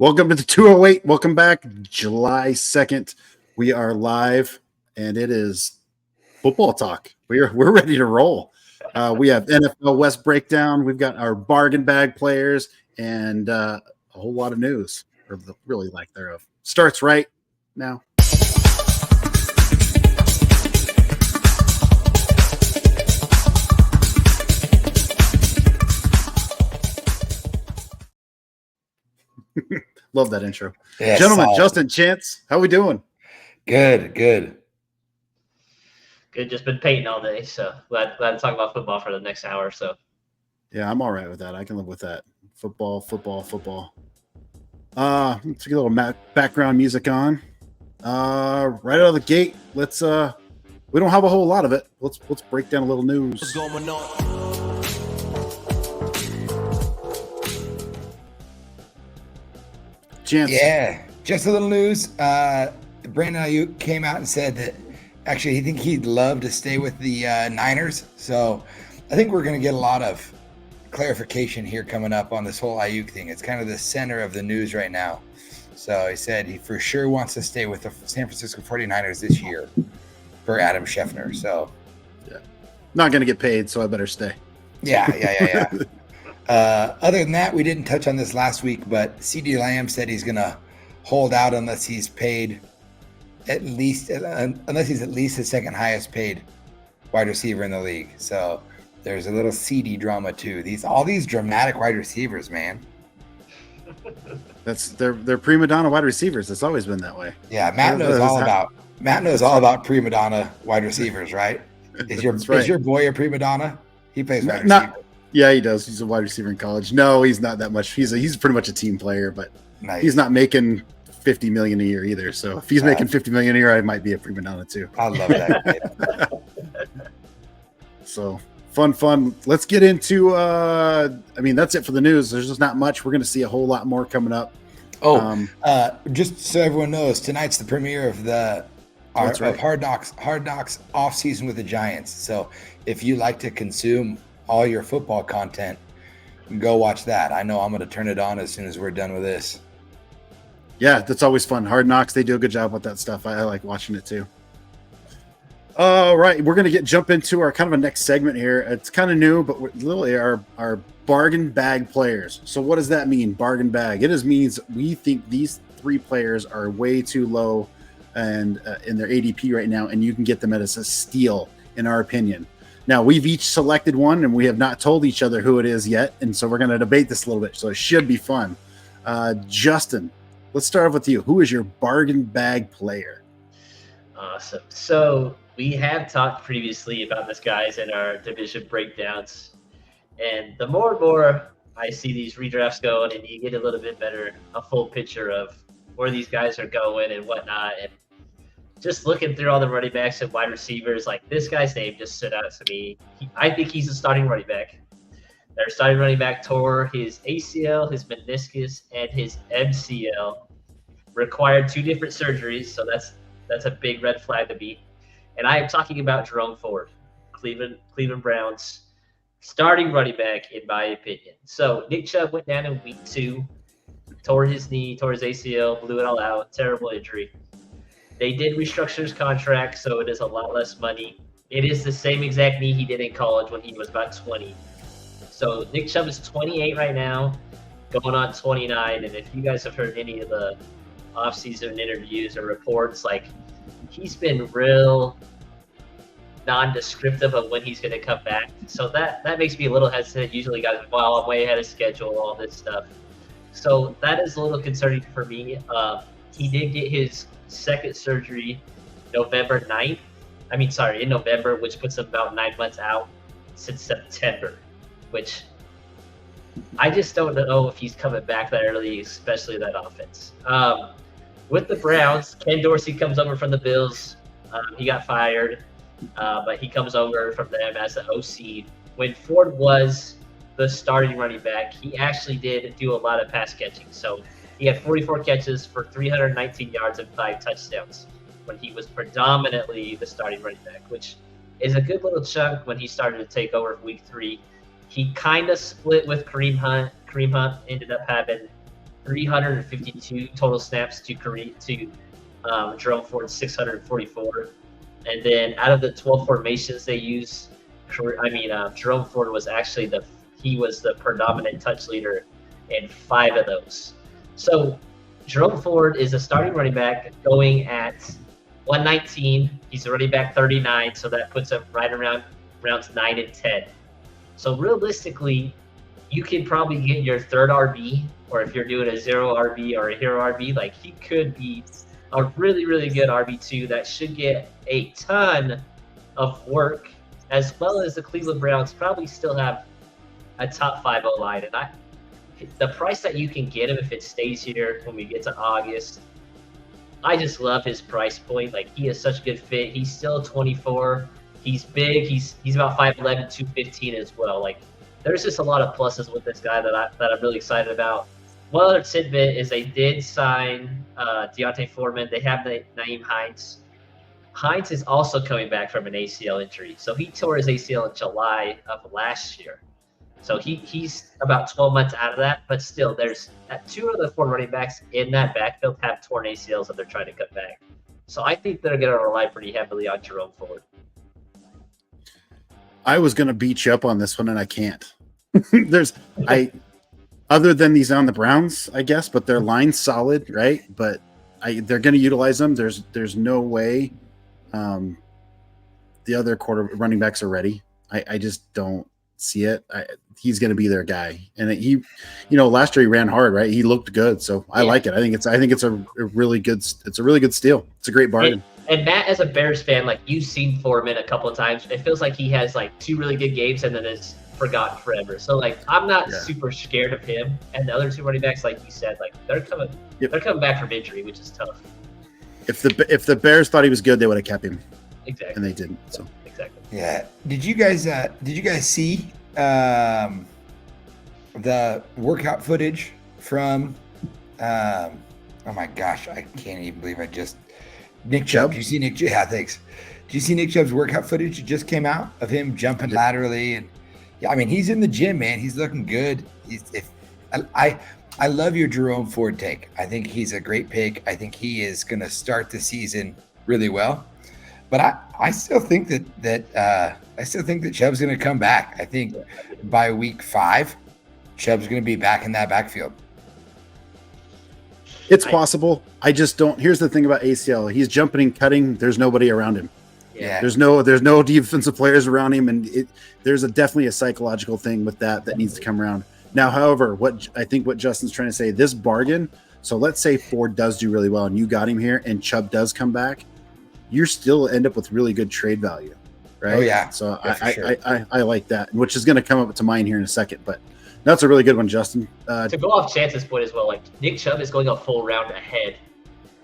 Welcome to the 208. Welcome back. July 2nd. We are live, and it is football talk. We're ready to roll. We have NFL West breakdown. We've got our bargain bag players and a whole lot of news, or really lack thereof. Starts right now. Love that intro. Yeah, Gentlemen, solid. Justin, Chance, how we doing? Good. Just been painting all day, so glad to talk about football for the next hour or so. Yeah, I'm all right with that. I can live with that. Football. Let's get a little background music on. Right out of the gate, let's we don't have a whole lot of it. Let's break down a little news. What's going on? Chance. Yeah, just a little news. Brandon Ayuk came out and said that actually he think he'd love to stay with the Niners. So I think we're going to get a lot of clarification here coming up on this whole Ayuk thing. It's kind of the center of the news right now. So he said he for sure wants to stay with the San Francisco 49ers this year for Adam Schefter. So yeah, not going to get paid, so I better stay. Yeah. Other than that, we didn't touch on this last week, but CeeDee Lamb said he's going to hold out unless he's paid unless he's at least the second highest paid wide receiver in the league. So there's a little CD drama too. All these dramatic wide receivers, man. They're prima donna wide receivers. It's always been that way. Yeah, Matt knows all about prima donna wide receivers, right? Is your boy a prima donna? He plays wide receiver. Yeah, he does. He's a wide receiver in college. No, he's not that much. He's pretty much a team player, but nice. He's not making $50 million a year either. So if he's making $50 million a year, I might be a prima donna too. I love that. So fun. Let's get into. That's it for the news. There's just not much. We're going to see a whole lot more coming up. Just so everyone knows, tonight's the premiere of of Hard Knocks off season with the Giants. So if you like to consume all your football content, go watch that. I know I'm going to turn it on as soon as we're done with this. Yeah, that's always fun. Hard Knocks, they do a good job with that stuff. I like watching it too. All right, we're going to jump into our kind of a next segment here. It's kind of new, but we're literally our bargain bag players. So what does that mean, bargain bag? It means we think these three players are way too low and in their ADP right now, and you can get them as a steal, in our opinion. Now, we've each selected one, and we have not told each other who it is yet, and so we're going to debate this a little bit, so it should be fun. Justin, let's start off with you. Who is your bargain bag player? Awesome. So we have talked previously about this guys in our division breakdowns, and the more and more I see these redrafts going, and you get a little bit better, a full picture of where these guys are going and whatnot, and just looking through all the running backs and wide receivers, like this guy's name just stood out to me. I think he's a starting running back. Their starting running back tore his ACL, his meniscus, and his MCL. Required 2 different surgeries, so that's a big red flag to me. And I am talking about Jerome Ford, Cleveland Browns starting running back, in my opinion. So Nick Chubb went down in week 2, tore his knee, tore his ACL, blew it all out, terrible injury. They did restructure his contract, so it is a lot less money. It is the same exact knee he did in college when he was about 20. So Nick Chubb is 28 right now, going on 29. And if you guys have heard any of the off-season interviews or reports, like he's been real non-descriptive of when he's going to come back. So that makes me a little hesitant. Usually guys are, well, I'm way ahead of schedule, all this stuff. So that is a little concerning for me. He did get his second surgery in November, which puts him about 9 months out since September, which I just don't know if he's coming back that early, especially that offense. With the Browns, Ken Dorsey comes over from the Bills. He got fired, but he comes over from them as the OC. When Ford was the starting running back, he actually did do a lot of pass catching. So he had 44 catches for 319 yards and 5 touchdowns when he was predominantly the starting running back, which is a good little chunk when he started to take over week 3. He kind of split with Kareem Hunt. Kareem Hunt ended up having 352 total snaps to Jerome Ford's 644. And then out of the 12 formations they use, Jerome Ford was actually the predominant touch leader in 5 of those. So Jerome Ford is a starting running back going at 119. He's a running back 39, so that puts him right around rounds 9 and 10. So realistically, you can probably get your third RB, or if you're doing a 0 RB or a hero RB, like he could be a really, really good RB2 that should get a ton of work, as well as the Cleveland Browns probably still have a top 5 O-line. And the price that you can get him if it stays here when we get to August, I just love his price point. Like, he is such a good fit. He's still 24. He's big. He's about 5'11", 215 as well. Like, there's just a lot of pluses with this guy that I'm really excited about. One other tidbit is they did sign Deontay Foreman. They have Naeem Hines. Hines is also coming back from an ACL injury. So he tore his ACL in July of last year. So he's about 12 months out of that. But still, there's 2 of the 4 running backs in that backfield have torn ACLs that they're trying to cut back. So I think they're going to rely pretty heavily on Jerome Ford. I was going to beat you up on this one, and I can't. Other than he's on the Browns, I guess, but their line's solid, right? But they're going to utilize them. There's no way the other running backs are ready. I just don't see it. He's going to be their guy, and last year he ran hard, right? He looked good, so I like it. I think it's a really good steal. It's a great bargain. And Matt, as a Bears fan, like, you've seen Foreman a couple of times. It feels like he has like 2 really good games and then is forgotten forever. So like, I'm not super scared of him. And the other 2 running backs, like you said, like they're coming back from injury, which is tough. If the Bears thought he was good, they would have kept him. Exactly. And they didn't. So exactly. Yeah. Did you guys see the workout footage from oh my gosh, I can't even believe Nick Chubb? Did you see Nick? Yeah, thanks. Did you see Nick Chubb's workout footage? It just came out of him jumping laterally, and he's in the gym, man. He's looking good. I love your Jerome Ford take. I think he's a great pick. I think he is going to start the season really well. But I still think that Chubb's going to come back. I think by week 5, Chubb's going to be back in that backfield. It's possible. I just don't. Here's the thing about ACL. He's jumping and cutting. There's nobody around him. Yeah. There's no defensive players around him, and there's definitely a psychological thing with that needs to come around. Now, however, what Justin's trying to say, this bargain. So let's say Ford does do really well, and you got him here, and Chubb does come back. You still end up with really good trade value, right? Oh yeah. So sure. I like that, which is going to come up to mine here in a second, but. That's a really good one, Justin. To go off Chance's point as well, like Nick Chubb is going a full round ahead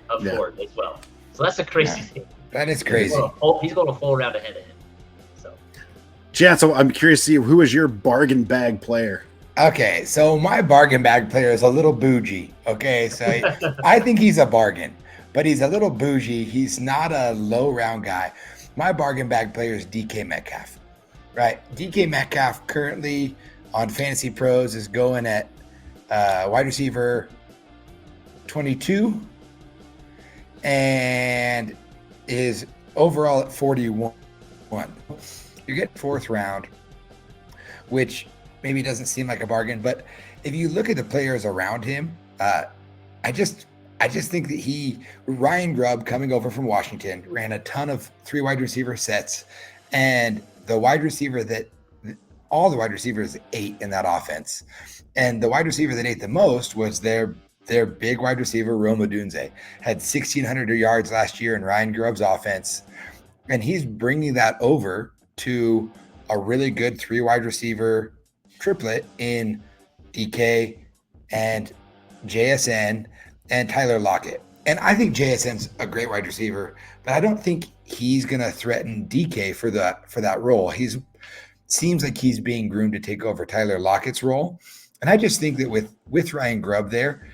of Ford as well. So that's a crazy thing. That is crazy. He's going a full round ahead of him. So, Chance, I'm curious to see who is your bargain bag player. Okay, so my bargain bag player is a little bougie. Okay, so I think he's a bargain, but he's a little bougie. He's not a low round guy. My bargain bag player is DK Metcalf, right? DK Metcalf currently on Fantasy Pros is going at wide receiver 22 and is overall at 41. You get 4th round, which maybe doesn't seem like a bargain, but if you look at the players around him, I just think that Ryan Grubb coming over from Washington ran a ton of 3 wide receiver sets, and all the wide receivers ate in that offense. And the wide receiver that ate the most was their big wide receiver, Rome Odunze. Had 1,600 yards last year in Ryan Grubb's offense. And he's bringing that over to a really good 3 wide receiver triplet in DK and JSN and Tyler Lockett. And I think JSN's a great wide receiver, but I don't think he's going to threaten DK for that role. Seems like he's being groomed to take over Tyler Lockett's role. And I just think that with Ryan Grubb there,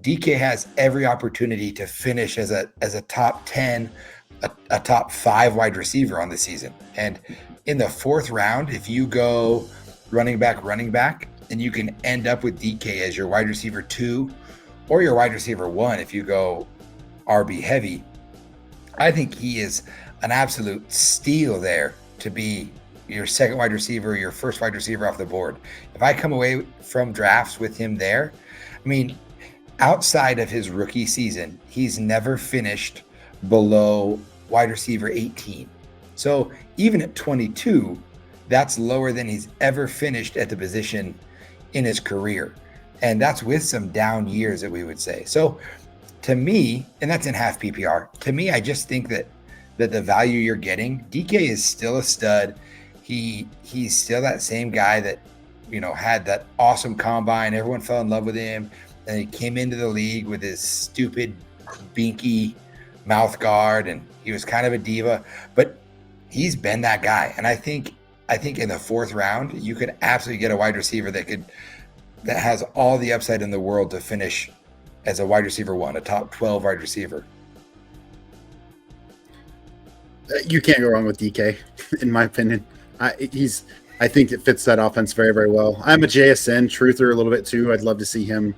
DK has every opportunity to finish as a top 10, a top 5 wide receiver on the season. And in the 4th round, if you go running back, and you can end up with DK as your wide receiver 2 or your wide receiver 1 if you go RB heavy. I think he is an absolute steal there to be your second wide receiver, your first wide receiver off the board. If I come away from drafts with him there, I mean, outside of his rookie season, he's never finished below wide receiver 18. So even at 22, that's lower than he's ever finished at the position in his career. And that's with some down years that we would say. So to me, and that's in half PPR, to me, I just think that the value you're getting, DK is still a stud. He's still that same guy that, had that awesome combine. Everyone fell in love with him. And he came into the league with his stupid, binky mouth guard, and he was kind of a diva. But he's been that guy. And I think in the 4th round, you could absolutely get a wide receiver that has all the upside in the world to finish as a wide receiver 1, a top 12 wide receiver. You can't go wrong with DK, in my opinion. I think it fits that offense very, very well. I'm a JSN truther a little bit too. I'd love to see him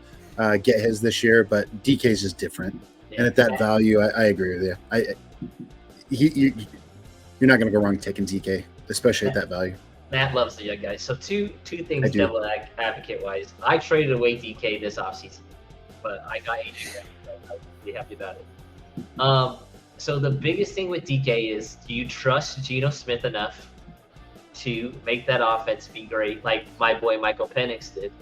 get his this year, but DK is just different. Yeah. And at that value, I agree with you. You're not going to go wrong taking DK, especially at that value. Matt loves the young guys. So two things devil advocate wise. I traded away DK this offseason, but I got AJ. I'm really happy about it. So the biggest thing with DK is, do you trust Geno Smith enough to make that offense be great, like my boy Michael Penix did?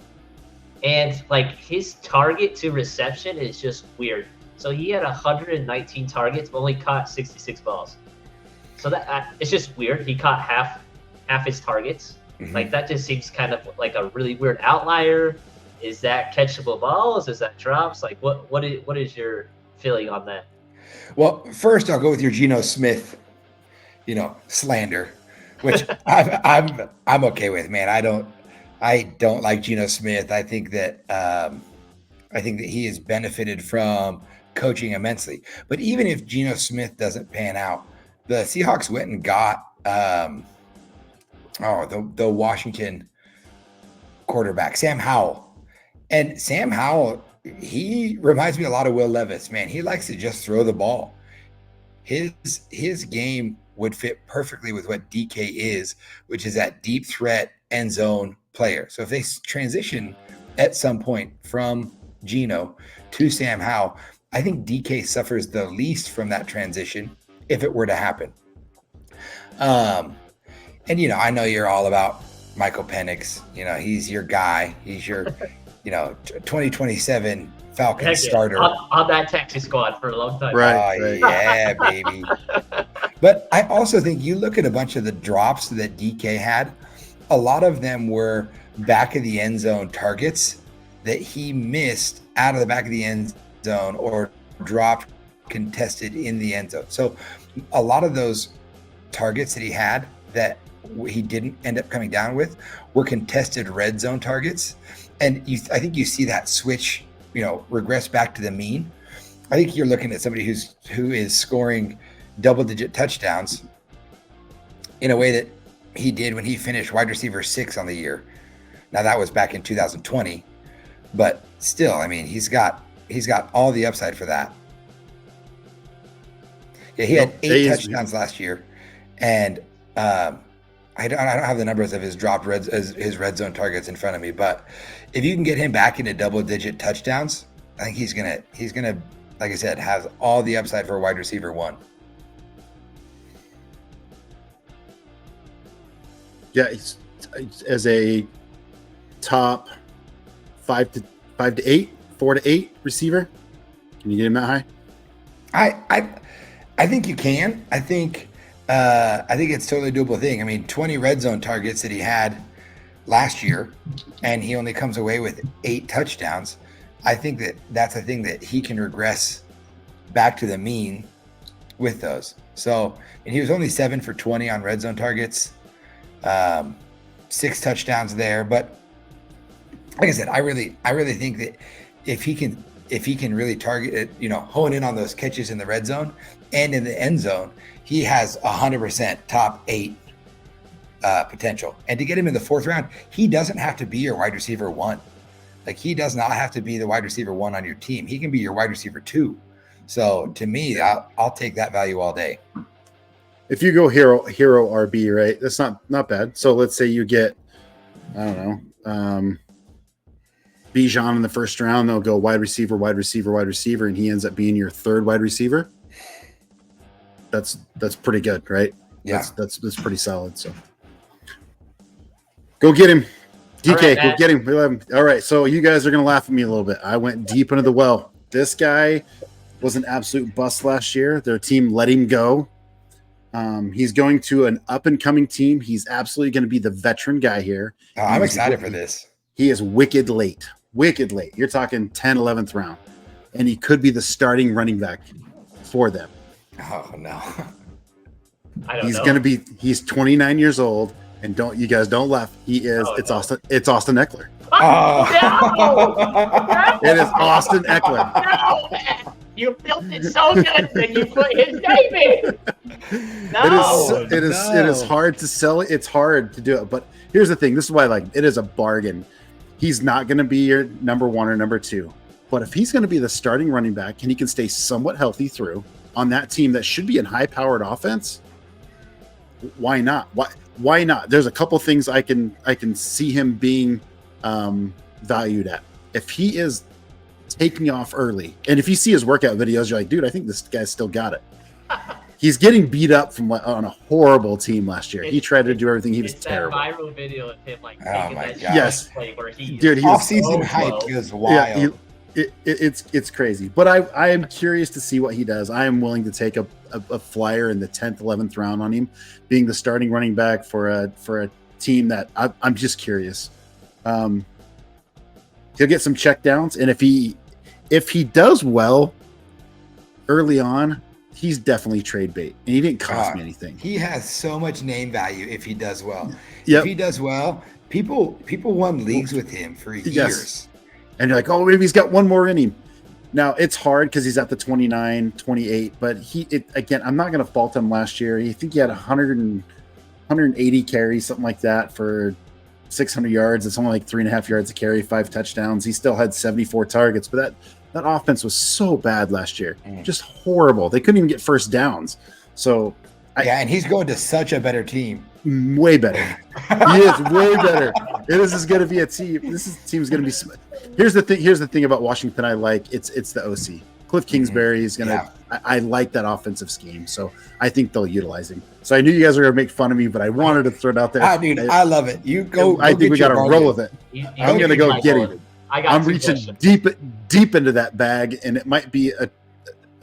And like his target to reception is just weird. So he had 119 targets, but only caught 66 balls. So that it's just weird. He caught half his targets. Mm-hmm. Like that just seems kind of like a really weird outlier. Is that catchable balls? Is that drops? Like what is your feeling on that? Well, first I'll go with your Geno Smith, slander, which I'm okay with, man. I don't like Geno Smith. I think that he has benefited from coaching immensely. But even if Geno Smith doesn't pan out, the Seahawks went and got the Washington quarterback, Sam Howell. And Sam Howell, he reminds me a lot of Will Levis, man. He likes to just throw the ball. His game would fit perfectly with what DK is, which is that deep threat end zone player. So if they transition at some point from Geno to Sam Howell, I think DK suffers the least from that transition if it were to happen. And I know you're all about Michael Penix. He's your guy. He's your 2027 Falcons starter on that Texas squad for a long time. Right. Yeah, baby. But I also think you look at a bunch of the drops that DK had, a lot of them were back of the end zone targets that he missed out of the back of the end zone or dropped contested in the end zone. So a lot of those targets that he had that he didn't end up coming down with were contested red zone targets. And I think you see that switch, regress back to the mean. I think you're looking at somebody who is scoring double-digit touchdowns in a way that he did when he finished wide receiver 6 on the year. Now that was back in 2020, but still, I mean, he's got all the upside for that. Yeah, he had 8 touchdowns last year, and I don't have the numbers of his his red zone targets in front of me, but if you can get him back into double-digit touchdowns, I think he's gonna, like I said, has all the upside for a wide receiver 1. Yeah, he's as a top 5 to 8, 4 to 8 receiver. Can you get him that high? I think you can. I think it's totally a doable thing. I mean, 20 red zone targets that he had last year, and he only comes away with 8 touchdowns. I think that's a thing that he can regress back to the mean with those. So, and he was only 7 for 20 on red zone targets, 6 touchdowns there. But like I said, I really think that if he can really target it, hone in on those catches in the red zone and in the end zone, he has 100% top 8 potential. And to get him in the 4th round, he doesn't have to be your wide receiver 1. Like, he does not have to be the wide receiver 1 on your team. He can be your wide receiver 2. So to me, I'll take that value all day. If you go hero RB, right, that's not bad. So let's say you get, I don't know, Bijan in the first round, they'll go wide receiver, and he ends up being your third wide receiver. That's pretty good, right? Yeah, that's pretty solid. So go get him, DK. All right, go get him. We love him. All right, so you guys are gonna laugh at me a little bit. I went deep into the well. This guy was an absolute bust last year. Their team let him go. He's going to an up and coming team. He's absolutely going to be the veteran guy here. I'm excited for this. He is wicked late. You're talking 10th, 11th round, and he could be the starting running back for them. Oh no. I don't He's know. going to be. He's 29 years old, and you guys don't laugh. He is. Oh, it's no. Austin. It's Austin Eckler. Oh. It is Austin Eckler. No, man. You built it so good that you put his name in. No. It is hard to sell it. It's hard to do it. But here's the thing. This is why I like it. It is a bargain. He's not going to be your number 1 or number 2. But if he's going to be the starting running back and he can stay somewhat healthy through on that team that should be in high-powered offense, why not? Why not? There's a couple things I can see him being valued at. If he is taking off early, and if you see his workout videos, you're like, dude, I think this guy's still got it. He's getting beat up on a horrible team last year. He tried to do everything. He was terrible. That viral video of him like Oh taking my that gosh. Yes. play where he Dude, he was Off-season so hype slow. is wild. It's crazy. But I am curious to see what he does. I am willing to take a flyer in the 10th, 11th round on him, being the starting running back for a team that I'm just curious. He'll get some check downs, and if he does well early on, he's definitely trade bait, and he didn't cost me anything. He has so much name value if he does well. Yep. If he does well, people won leagues with him for years. Yes. And you're like, oh, maybe he's got one more in him. Now, it's hard because he's at the 29, 28, but again, I'm not going to fault him last year. I think he had 180 carries, something like that, for 600 yards. It's only like 3.5 yards a carry, 5 touchdowns. He still had 74 targets, but that offense was so bad last year. Just horrible. They couldn't even get first downs. So and he's going to such a better team. Way better. He is way better. This is going to be a team. Team's going to be. Here's the thing about Washington. I like it's the OC. Cliff Kingsbury is going to. Yeah. I like that offensive scheme, so I think they'll utilize him. So I knew you guys were going to make fun of me, but I wanted to throw it out there. Dude, I love it. You go. I think we got to roll with it. I'm going to go get him. I'm reaching deep into that bag, and it might be a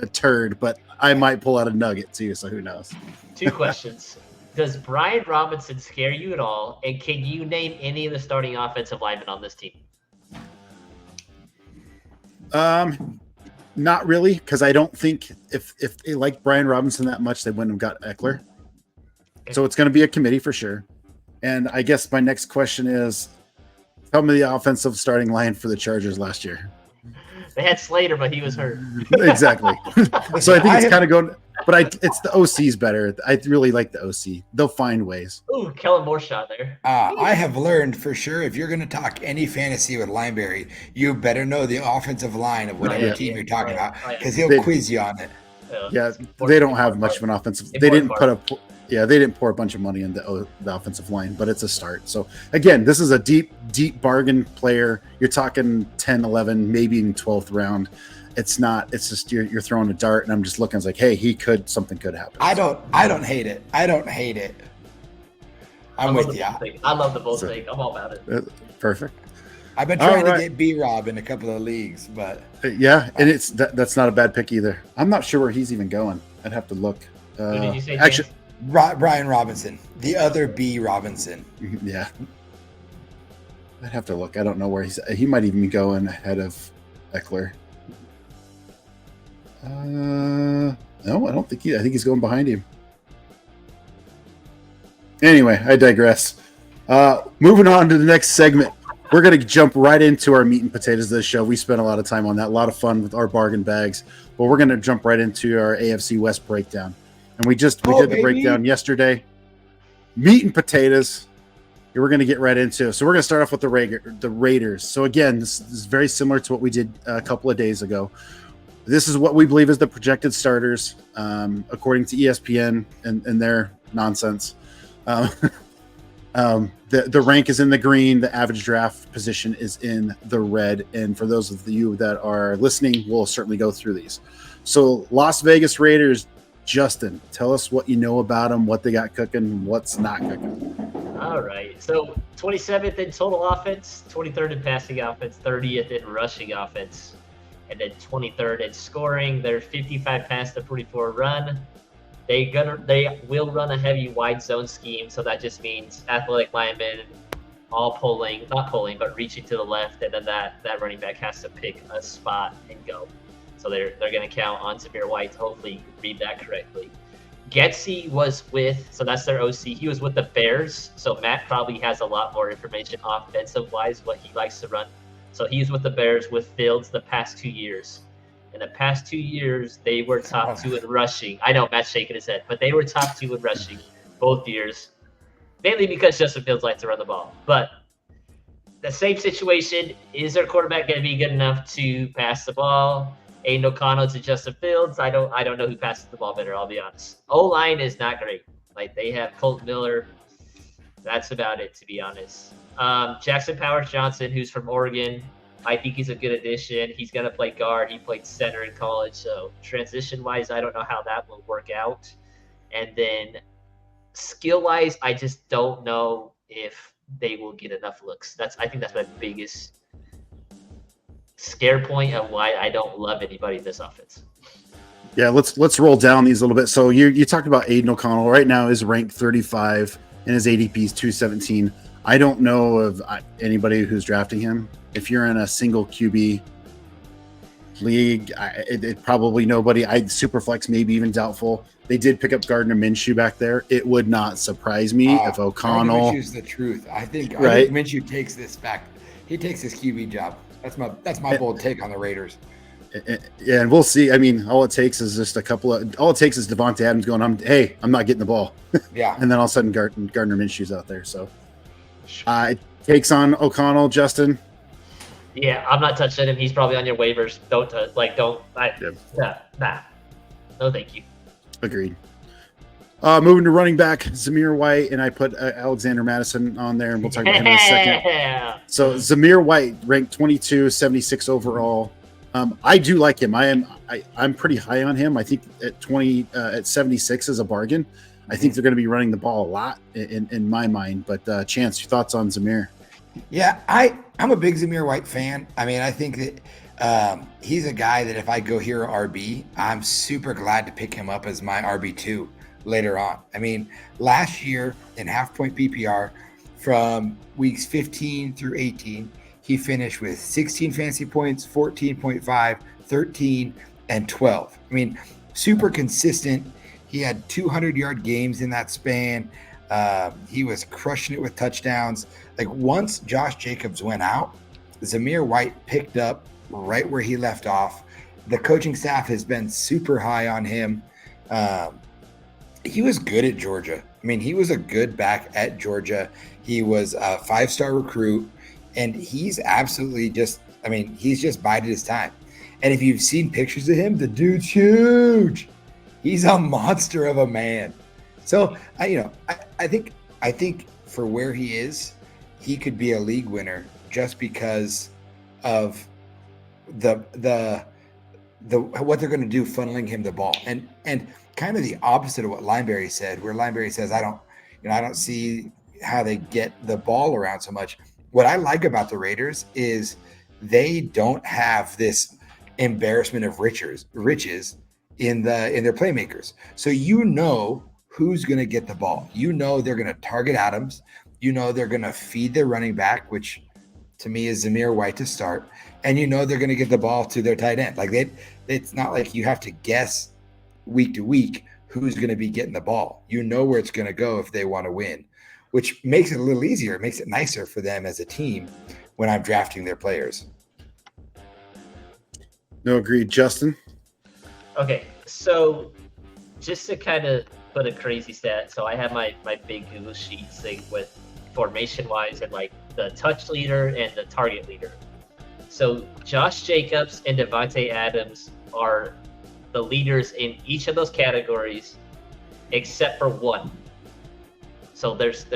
turd, but I might pull out a nugget too. So who knows? 2 questions. Does Brian Robinson scare you at all? And can you name any of the starting offensive linemen on this team? Not really, because I don't think if they like Brian Robinson that much, they wouldn't have got Eckler. So it's going to be a committee for sure. And I guess my next question is, tell me the offensive starting line for the Chargers last year. They had Slater, but he was hurt. Exactly. So I think it's kind of going, but it's the OC's better. I really like the OC. They'll find ways. Ooh, Kellen Moore shot there. I have learned for sure, if you're going to talk any fantasy with Lineberry, you better know the offensive line of whatever team you're talking about, because he'll quiz you on it. Yeah, they don't have much of an offensive. They didn't they didn't pour a bunch of money into the offensive line, but it's a start. So again, this is a deep bargain player. You're talking 10, 11, maybe even 12th round. It's not. It's just you're throwing a dart, and I'm just looking. It's like, hey, something could happen. I don't hate it. I'm with you. I love the both thing. I'm all about it. Perfect. I've been trying to get B-Rob in a couple of leagues, but yeah, and that's not a bad pick either. I'm not sure where he's even going. I'd have to look. Who did you say? Actually, Brian Robinson, the other B. Robinson. Yeah, I'd have to look. I don't know where he might even be going ahead of Eckler. No, I don't think I think he's going behind him. Anyway, I digress. Moving on to the next segment. We're going to jump right into our meat and potatoes of the show. We spent a lot of time on that, a lot of fun with our bargain bags. But we're going to jump right into our AFC West breakdown. And we did the breakdown yesterday. Meat and potatoes. we're going to get right into it. So we're going to start off with the Raiders. So again, this is very similar to what we did a couple of days ago. This is what we believe is the projected starters, according to ESPN and their nonsense. The rank is in the green. The average draft position is in the red. And for those of you that are listening, we'll certainly go through these. So Las Vegas Raiders, Justin, tell us what you know about them, what they got cooking, what's not cooking. All right. So 27th in total offense, 23rd in passing offense, 30th in rushing offense, and then 23rd in scoring. They're 55 pass to 44 run. They will run a heavy wide zone scheme, so that just means athletic linemen not pulling, but reaching to the left, and then that running back has to pick a spot and go. So they're going to count on Zamir White to hopefully read that correctly. Getsy was so that's their OC. He was with the Bears, so Matt probably has a lot more information offensive-wise, what he likes to run. So he's with the Bears with Fields the past 2 years. In the past 2 years, they were top 2 in rushing. I know Matt's shaking his head, but they were top 2 in rushing both years, mainly because Justin Fields likes to run the ball. But the same situation, is their quarterback going to be good enough to pass the ball? Aiden O'Connell to Justin Fields. I don't know who passes the ball better, I'll be honest. O-line is not great. Like, they have Colt Miller. That's about it, to be honest. Jackson Powers Johnson, who's from Oregon. I think he's a good addition. He's going to play guard. He played center in college. So transition-wise, I don't know how that will work out. And then skill-wise, I just don't know if they will get enough looks. I think that's my biggest scare point of why I don't love anybody in this offense. Yeah, let's roll down these a little bit. So you talked about Aiden O'Connell. Right now is ranked 35 and his ADP is 217. I don't know of anybody who's drafting him. If you're in a single QB league, it probably nobody. Superflex, maybe even doubtful. They did pick up Gardner Minshew back there. It would not surprise me if O'Connell. Minshew's the truth. I think Minshew takes this back. He takes his QB job. That's my bold take on the Raiders. Yeah, and we'll see. I mean, all it takes is Devontae Adams going, I'm not getting the ball. Yeah. And then all of a sudden Gardner Minshew's out there. So it takes on O'Connell, Justin. Yeah, I'm not touching him. He's probably on your waivers. Nah. No, thank you. Agreed. Moving to running back, Zamir White, and I put Alexander Madison on there, and we'll talk about him in a second. So Zamir White ranked 22, 76 overall. I do like him. I'm pretty high on him. I think at 76 is a bargain. I think they're going to be running the ball a lot in my mind. But Chance, your thoughts on Zamir? Yeah, I'm a big Zamir White fan. I mean, I think that he's a guy that if I go here RB, I'm super glad to pick him up as my RB2 later on. I mean, last year in half-point PPR from weeks 15 through 18, he finished with 16 fantasy points, 14.5, 13, and 12. I mean, super consistent. He had 200-yard games in that span. He was crushing it with touchdowns. Like, once Josh Jacobs went out, Zamir White picked up right where he left off. The coaching staff has been super high on him. He was good at Georgia. I mean, he was a good back at Georgia. He was a 5-star recruit, and he's absolutely he's just bided his time. And if you've seen pictures of him, the dude's huge. He's a monster of a man. So I think for where he is, he could be a league winner just because of the what they're going to do funneling him the ball, and kind of the opposite of what Lineberry said, where Lineberry says I don't see how they get the ball around so much. What I like about the Raiders is they don't have this embarrassment of riches in their playmakers. So who's going to get the ball. They're going to target Adams. They're going to feed their running back, which to me is Zamir White to start. And they're going to get the ball to their tight end. Like it's not like you have to guess week to week who's going to be getting the ball. Where it's going to go if they want to win, which makes it a little easier. It makes it nicer for them as a team when I'm drafting their players. No, agreed. Justin? Okay, so just to kind of put a crazy stat, so I have my big Google Sheets thing with formation wise and like the touch leader and the target leader. So Josh Jacobs and Devontae Adams are the leaders in each of those categories, except for one. So there's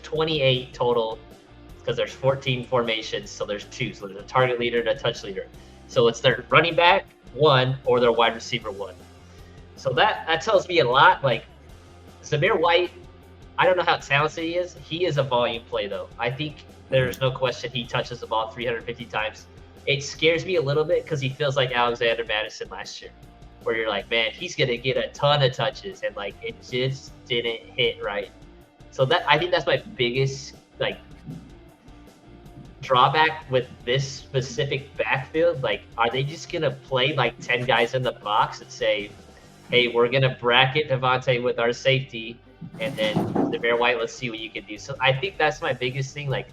28 total because there's 14 formations. So there's two. So there's a target leader and a touch leader. So it's their running back one or their wide receiver one. So that tells me a lot. Like Zamir White, I don't know how talented he is. He is a volume play though. I think there's no question he touches the ball 350 times. It scares me a little bit because he feels like Alexander Madison last year, where you're like, man, he's gonna get a ton of touches, and like it just didn't hit right. So I think that's my biggest like drawback with this specific backfield. Like, are they just gonna play like 10 guys in the box and say, hey, we're gonna bracket Devontae with our safety, and then Zamir White, let's see what you can do. So I think that's my biggest thing. Like,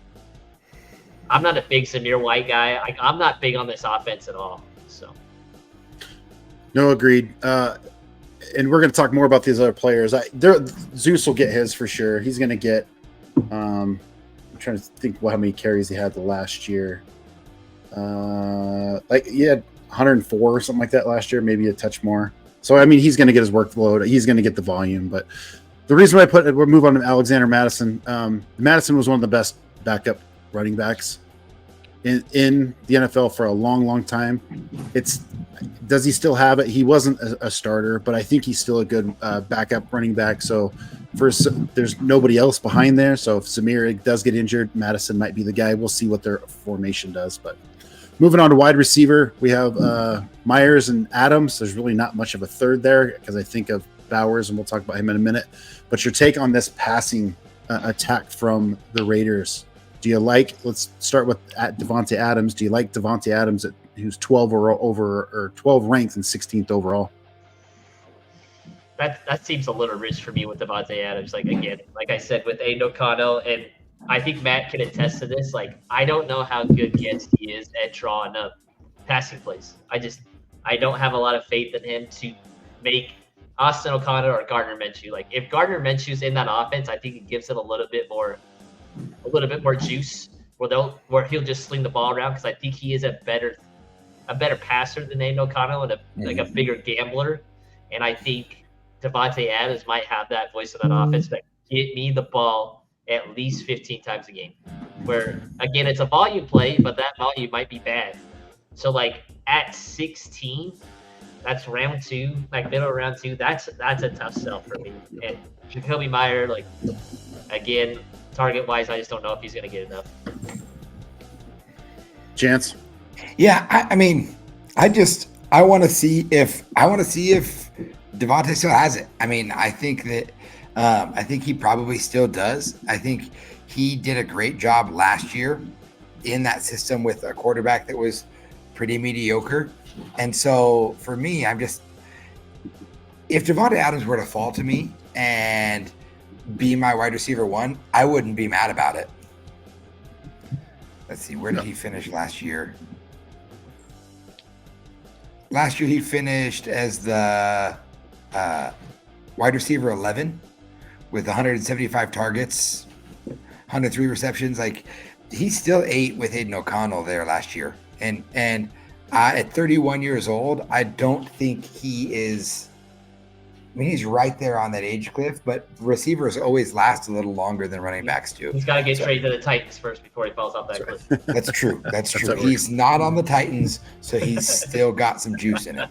I'm not a big Zamir White guy. I'm not big on this offense at all. So. No, agreed. And we're going to talk more about these other players. Zeus will get his for sure. He's going to get. I'm trying to think how many carries he had the last year. Like he had 104 or something like that last year, maybe a touch more. So I mean, he's going to get his workload. He's going to get the volume. But the reason why we'll move on to Alexander Madison. Madison was one of the best backup running backs in the NFL for a long, long time. Does he still have it? He wasn't a starter, but I think he's still a good backup running back. So there's nobody else behind there. So if Zamir does get injured, Madison might be the guy. We'll see what their formation does. But moving on to wide receiver, we have Myers and Adams. There's really not much of a third there because I think of Bowers, and we'll talk about him in a minute. But your take on this passing attack from the Raiders? Do you like? Let's start with Devontae Adams. Do you like Devontae Adams, who's 12 or 12 ranked and 16th overall? That seems a little rich for me with Devontae Adams. Like again, like I said with Aiden O'Connell, and I think Matt can attest to this. Like I don't know how good Gansky is at drawing up passing plays. I don't have a lot of faith in him to make Austin O'Connell or Gardner Minshew. Like if Gardner Minshew's in that offense, I think it gives it a little bit more juice where he'll just sling the ball around, because I think he is a better passer than Aiden O'Connell and like a bigger gambler. And I think Devontae Adams might have that voice of that offense that get me the ball at least 15 times a game. Where again, it's a volume play, but that volume might be bad. So like at 16, that's round 2, like middle of round 2. That's a tough sell for me. And Jacoby Meyer, like again, target wise, I just don't know if he's going to get enough. Chance? Yeah, I mean, I want to see if Devontae still has it. I mean, I think that I think he probably still does. I think he did a great job last year in that system with a quarterback that was pretty mediocre. And so for me, if Devontae Adams were to fall to me and be my wide receiver 1, I wouldn't be mad about it. Let's see, where did he finish last year? Last year he finished as the wide receiver 11 with 175 targets, 103 receptions. Like he's still 8 with Aiden O'Connell there last year. And at 31 years old, I don't think he is. I mean, he's right there on that age cliff, but receivers always last a little longer than running backs do. He's got to get straight to the Titans first before he falls off that cliff. That's true. That's true. He's not on the Titans, so he's still got some juice in it.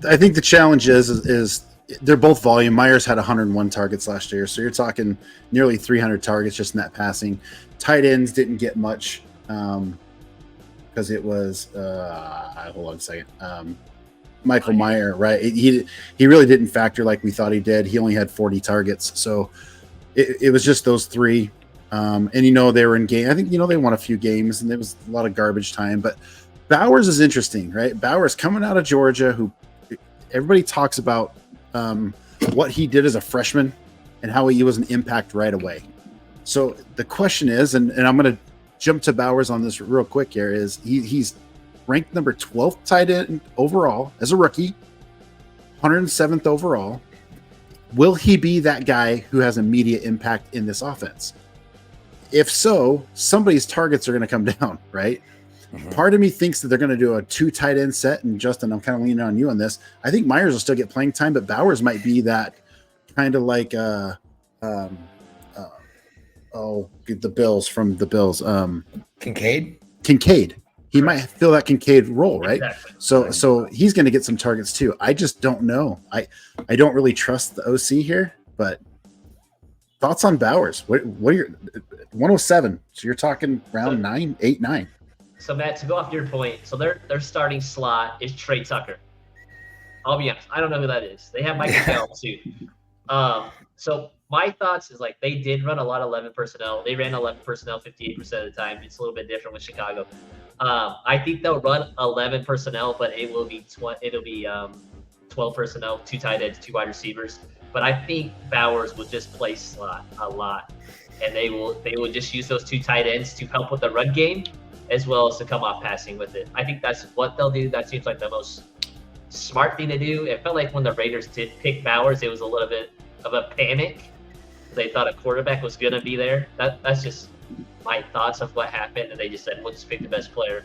I think the challenge is they're both volume. Myers had 101 targets last year, so you're talking nearly 300 targets just in that passing. Tight ends didn't get much because it was hold on a second. Michael Meyer, right? He really didn't factor like we thought he did. He only had 40 targets, so it was just those 3. And they were in game. I think they won a few games, and there was a lot of garbage time. But Bowers is interesting, right? Bowers coming out of Georgia, who everybody talks about what he did as a freshman and how he was an impact right away. So the question is, and I'm going to jump to Bowers on this real quick here, is he's ranked number 12th tight end overall as a rookie, 107th overall. will he be that guy who has immediate impact in this offense? If so, somebody's targets are going to come down, right? Part of me thinks that they're going to do a 2 tight end set, and Justin, I'm kind of leaning on you on this. I think Myers will still get playing time, but Bowers might be that kind of like the Bills from the Bills. Kincaid. He might fill that Kincaid role, right? Exactly. So he's going to get some targets too. I just don't know. I don't really trust the OC here, but thoughts on Bowers? What are your 107? So you're talking round 8, 9. So Matt, to go off your point, so their starting slot is Trey Tucker. I'll be honest, I don't know who that is. They have Michael Gallup too. So my thoughts is like they did run a lot of 11 personnel. They ran 11 personnel 58% of the time. It's a little bit different with Chicago. I think they'll run 11 personnel, but it will be 12 personnel, 2 tight ends, 2 wide receivers. But I think Bowers will just play slot a lot, and they will just use those 2 tight ends to help with the run game, as well as to come off passing with it. I think that's what they'll do. That seems like the most smart thing to do. It felt like when the Raiders did pick Bowers, it was a little bit of a panic. They thought a quarterback was going to be there. That's just my thoughts of what happened, and they just said, we'll just pick the best player.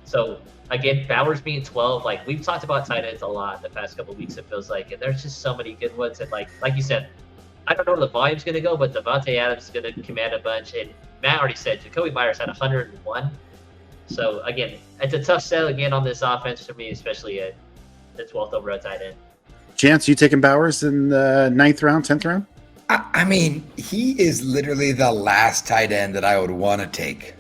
So, again, Bowers being 12, like, we've talked about tight ends a lot the past couple of weeks, it feels like, and there's just so many good ones. And, like you said, I don't know where the volume's going to go, but Devontae Adams is going to command a bunch. And Matt already said Jacoby Myers had 101. So, again, it's a tough sell again on this offense for me, especially at the 12th overall tight end. Chance, you taking Bowers in the 9th round, 10th round? I mean, he is literally the last tight end that I would want to take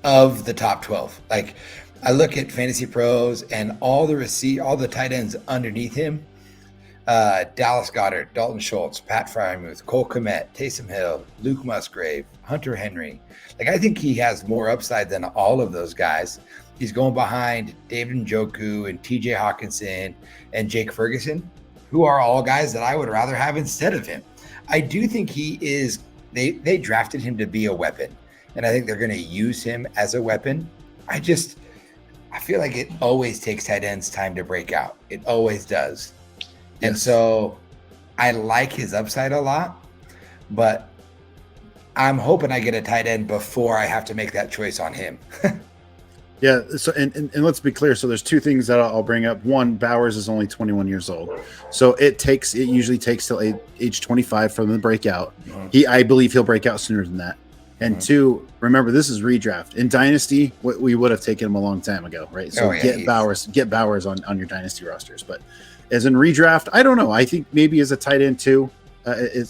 of the top 12. Like, I look at Fantasy Pros and all the tight ends underneath him. Dallas Goedert, Dalton Schultz, Pat Freiermuth, Cole Kmet, Taysom Hill, Luke Musgrave, Hunter Henry. Like, I think he has more upside than all of those guys. He's going behind David Njoku and TJ Hawkinson and Jake Ferguson, who are all guys that I would rather have instead of him. I do think he is, they drafted him to be a weapon, and I think they're going to use him as a weapon. I feel like it always takes tight ends time to break out. It always does. Yes. And so I like his upside a lot, but I'm hoping I get a tight end before I have to make that choice on him. Yeah. So, and let's be clear. So there's 2 things that I'll bring up. One, Bowers is only 21 years old. So it usually takes till age 25 for them to break out. I believe he'll break out sooner than that. And 2, remember, this is redraft. In Dynasty, we would have taken him a long time ago, right? So get Bowers on your Dynasty rosters. But as in redraft, I don't know. I think maybe as a tight end 2,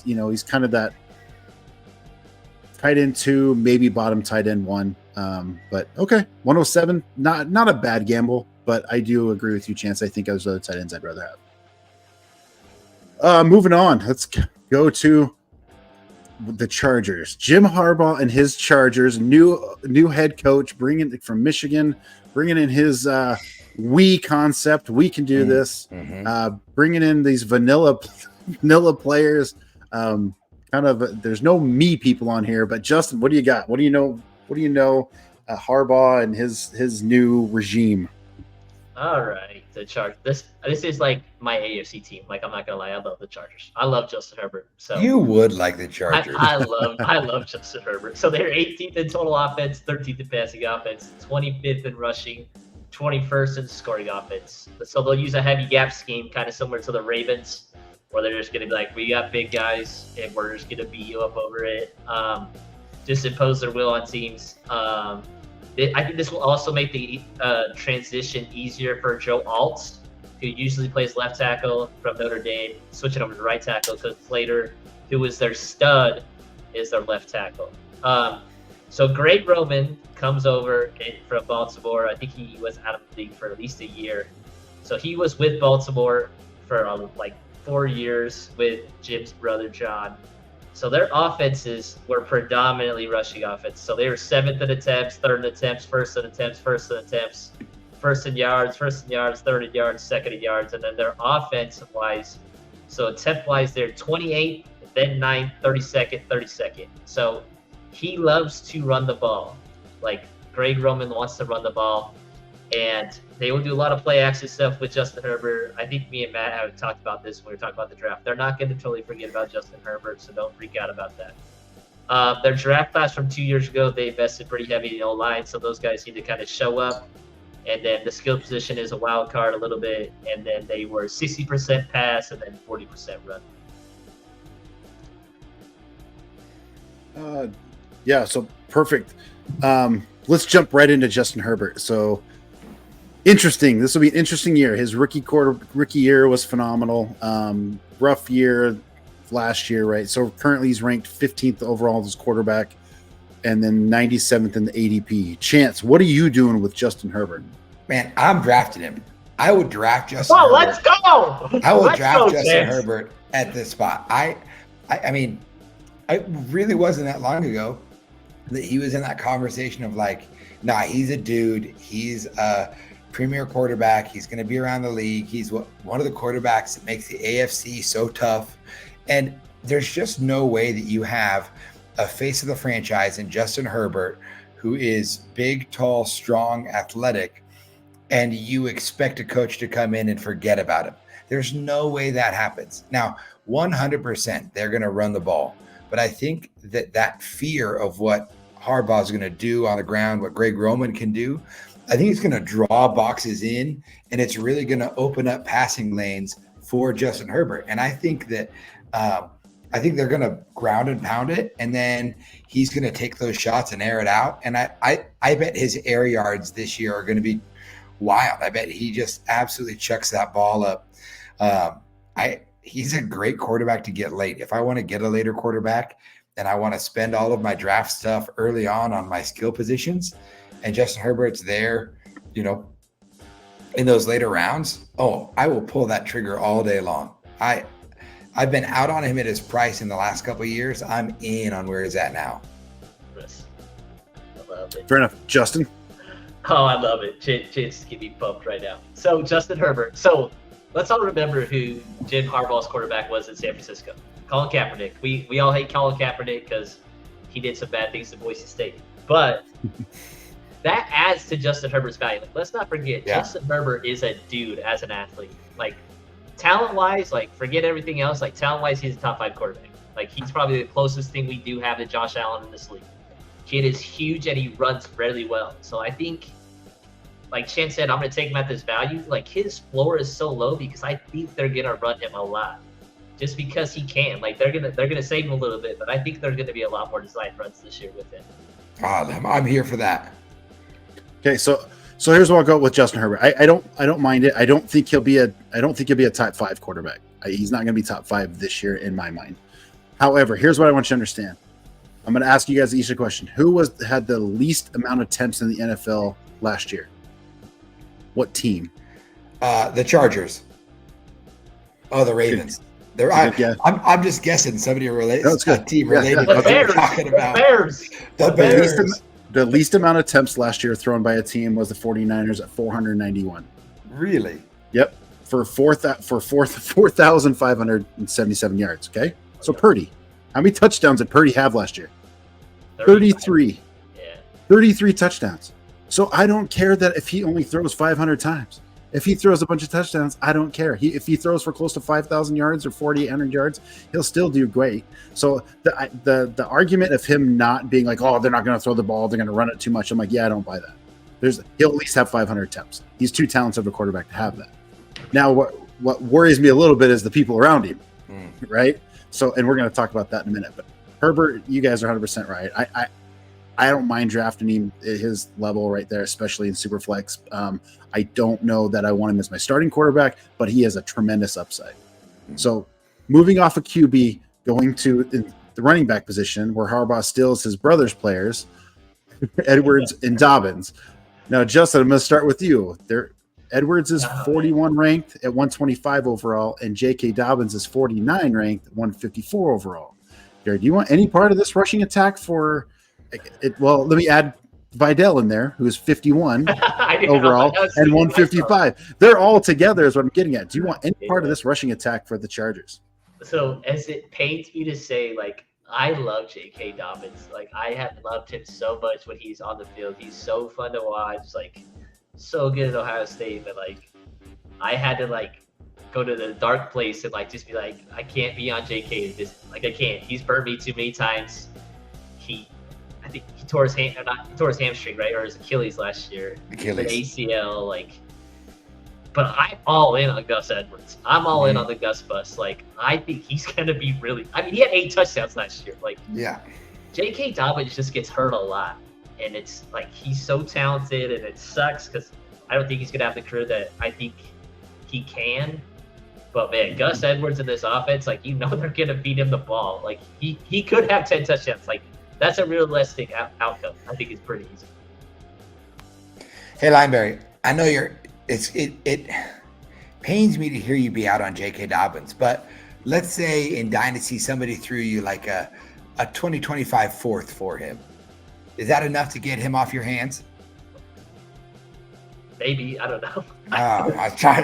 he's kind of that tight end 2, maybe bottom tight end 1. But okay, 107, not a bad gamble, but I do agree with you, Chance. I think those other tight ends I'd rather have. Moving on, let's go to the Chargers. Jim Harbaugh and his Chargers, new head coach, bringing from Michigan, bringing in his we concept. We can do this. Bringing in these vanilla players. There's no me people on here, but Justin, what do you got? What do you know? Harbaugh and his new regime. All right, the Chargers. This is like my AFC team. Like, I'm not gonna lie, I love the Chargers. I love Justin Herbert. So you would like the Chargers. I love Justin Herbert. So they're 18th in total offense, 13th in passing offense, 25th in rushing, 21st in scoring offense. So they'll use a heavy gap scheme, kind of similar to the Ravens, where they're just gonna be like, we got big guys, and we're just gonna beat you up over it. Just impose their will on teams. I think this will also make the transition easier for Joe Alt, who usually plays left tackle from Notre Dame, switching over to right tackle because Slater, who was their stud, is their left tackle. So Greg Roman comes over from Baltimore. I think he was out of the league for at least a year. So he was with Baltimore for like 4 years with Jim's brother John. So their offenses were predominantly rushing offense. So they were 7th in attempts, 3rd in attempts, 1st in attempts, 1st in attempts, 1st in yards, 3rd in yards, 2nd in yards. And then their offense-wise, so attempt-wise, they're 28th, then 9th, 32nd, 32nd. So he loves to run the ball. Like, Greg Roman wants to run the ball. And they will do a lot of play action stuff with Justin Herbert. I think me and Matt have talked about this when we were talking about the draft. They're not going to totally forget about Justin Herbert, so don't freak out about that. Their draft class from 2 years ago, they invested pretty heavy in O-line, so those guys need to kind of show up. And then the skill position is a wild card a little bit. And then they were 60% pass and then 40% run. Yeah, so perfect. Let's jump right into Justin Herbert. So interesting. This will be an interesting year. His rookie year was phenomenal. Rough year last year, right? So currently he's ranked 15th overall as quarterback, and then 97th in the ADP. Chance, what are you doing with Justin Herbert? Man, I'm drafting him. I would draft Justin. Oh, Herbert. let's go! I will Let's draft go, Justin Chance. Herbert at this spot. I mean, it really wasn't that long ago that he was in that conversation of like, nah, he's a dude. He's a premier quarterback. He's going to be around the league. He's one of the quarterbacks that makes the AFC so tough. And there's just no way that you have a face of the franchise in Justin Herbert, who is big, tall, strong, athletic, and you expect a coach to come in and forget about him. There's no way that happens. Now, 100% they're going to run the ball. But I think that fear of what Harbaugh is going to do on the ground, what Greg Roman can do, I think it's going to draw boxes in, and it's really going to open up passing lanes for Justin Herbert. And I think that they're going to ground and pound it, and then he's going to take those shots and air it out. And I bet his air yards this year are going to be wild. I bet he just absolutely chucks that ball up. He's a great quarterback to get late. If I want to get a later quarterback and I want to spend all of my draft stuff early on my skill positions, and Justin Herbert's there, in those later rounds, I will pull that trigger all day long. I've been out on him at his price in the last couple of years. I'm in on where he's at now. Yes. I love it. Fair enough. Justin? Oh, I love it. Chance to get me pumped right now. So, Justin Herbert. So, let's all remember who Jim Harbaugh's quarterback was in San Francisco. Colin Kaepernick. We all hate Colin Kaepernick because he did some bad things at Boise State. But that adds to Justin Herbert's value. Like, let's not forget, Justin Herbert is a dude as an athlete. Like, talent-wise, forget everything else. Talent-wise, he's a top 5 quarterback. He's probably the closest thing we do have to Josh Allen in this league. Kid is huge, and he runs really well. So I think, like Chance said, I'm going to take him at this value. His floor is so low because I think they're going to run him a lot. Just because he can. They're gonna save him a little bit, but I think there's going to be a lot more design runs this year with him. I'm here for that. Okay, so here's what I'll go with Justin Herbert. I don't mind it. I don't think he'll be a top 5 quarterback. He's not going to be top 5 this year in my mind. However, here's what I want you to understand. I'm going to ask you guys each a question. Who had the least amount of attempts in the NFL last year? What team? The Chargers. Oh, the Ravens. I'm just guessing somebody related. That's good. Team related. The Bears. Talking about. The Bears. The least amount of attempts last year thrown by a team was the 49ers at 491. Really? Yep. For 4,577 yards. Okay. So Purdy. How many touchdowns did Purdy have last year? 33. Yeah. 33 touchdowns. So I don't care that if he only throws 500 times. If he throws a bunch of touchdowns, I don't care. If he throws for close to 5,000 yards or 4,800 yards, he'll still do great. So the argument of him not being like, oh, they're not going to throw the ball, they're going to run it too much. I'm like, yeah, I don't buy that. He'll at least have 500 attempts. He's too talented of a quarterback to have that. Now, what worries me a little bit is the people around him, right? So, and we're going to talk about that in a minute. But Herbert, you guys are 100% right. I don't mind drafting him at his level right there, especially in Superflex. I don't know that I want him as my starting quarterback, but he has a tremendous upside. So moving off of QB, going to the running back position where Harbaugh steals his brother's players, Edwards and Dobbins. Now, Justin, I'm going to start with you. Edwards is 41 ranked at 125 overall, and J.K. Dobbins is 49 ranked at 154 overall. Jared, do you want any part of this rushing attack for – well, let me add Vidal in there, who is 51 overall and 155. They're all together is what I'm getting at. Do you want any part of this rushing attack for the Chargers? So as it pains me to say, I love J.K. Dobbins. I have loved him so much when he's on the field. He's so fun to watch. so good at Ohio State, but like I had to like go to the dark place and like just be like, I can't be on JK. I can't. He's burned me too many times. I think he tore his he tore his hamstring, right, or his Achilles last year. Achilles. ACL, like. But I'm all in on Gus Edwards. I'm all in on the Gus bus. Like, I think he's gonna be really. I mean, he had 8 touchdowns last year. Like, yeah. J.K. Dobbins just gets hurt a lot, and it's like he's so talented, and it sucks because I don't think he's gonna have the career that I think he can. But man, Gus Edwards in this offense, like they're gonna feed him the ball. Like he could have 10 touchdowns. Like that's a realistic outcome. I think it's pretty easy. Hey, Lineberry, I know it pains me to hear you be out on J.K. Dobbins, but let's say in Dynasty somebody threw you like a 2025 fourth for him. Is that enough to get him off your hands? Maybe, I don't know. I try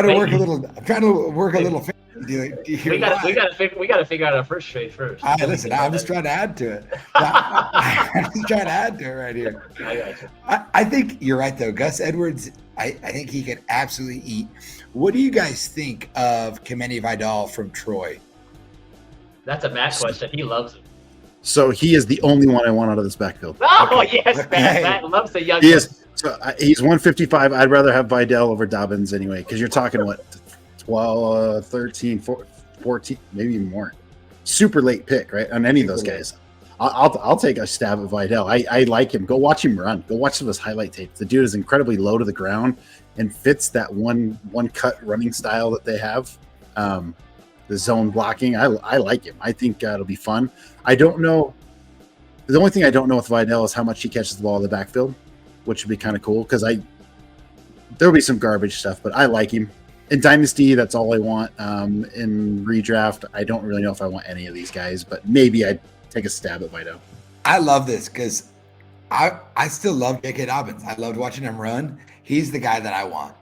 to work a little. I'm trying to work a little. We gotta figure out our first trade first. Listen, I'm just trying to add to it. I'm just trying to add to it right here. I got you. I think you're right though. Gus Edwards, I think he could absolutely eat. What do you guys think of Kimani Vidal from Troy? That's a Matt question. He loves him. So he is the only one I want out of this backfield. Oh yes, Matt loves the young. He is. So he's 155. I'd rather have Vidal over Dobbins anyway, because you're talking what, 12, 13, 14, maybe even more. Super late pick, right? On any of those guys. I'll take a stab at Vidal. I like him. Go watch him run. Go watch some of his highlight tapes. The dude is incredibly low to the ground and fits that one cut running style that they have. The zone blocking. I like him. I think it'll be fun. I don't know. The only thing I don't know with Vidal is how much he catches the ball in the backfield, which would be kind of cool because there'll be some garbage stuff, but I like him. In Dynasty, that's all I want. In redraft, I don't really know if I want any of these guys, but maybe I'd take a stab at Vidal. I love this because I still love J.K. Dobbins. I loved watching him run. He's the guy that I want.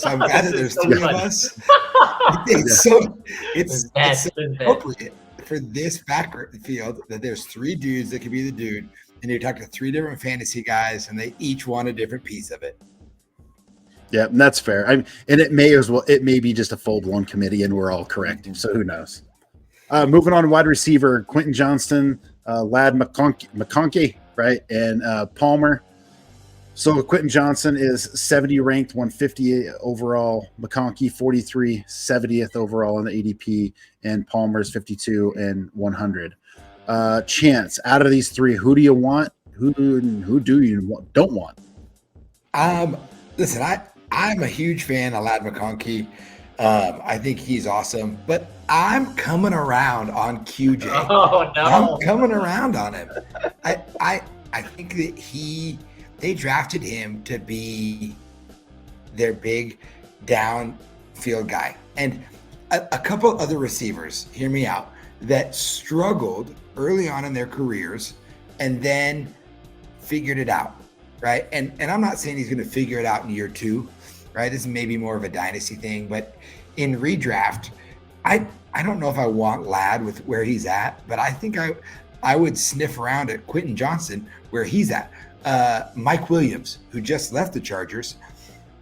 So I'm glad that there's three of us. It's appropriate for this backfield that there's 3 dudes that could be the dude, and you talk to 3 different fantasy guys, and they each want a different piece of it. Yeah, and that's fair. And it may be just a full-blown committee, and we're all correct. So who knows? Moving on to wide receiver, Quentin Johnston, Lad McConkey, right, and Palmer. So Quentin Johnson is 70 ranked, 150 overall. McConkey 43, 70th overall in the ADP, and Palmer's 52 and 100. Chance, out of these 3, who do you want? Who do you don't want? Listen, I'm a huge fan of Lad McConkey. I think he's awesome, but I'm coming around on QJ. Oh no! I'm coming around on him. I think that they drafted him to be their big downfield guy, and a couple other receivers. Hear me out. That struggled early on in their careers, and then figured it out, right? And I'm not saying he's going to figure it out in year 2. Right, this is maybe more of a dynasty thing, but in redraft, I don't know if I want Lad with where he's at, but I think I would sniff around at Quentin Johnson where he's at. Mike Williams, who just left the Chargers,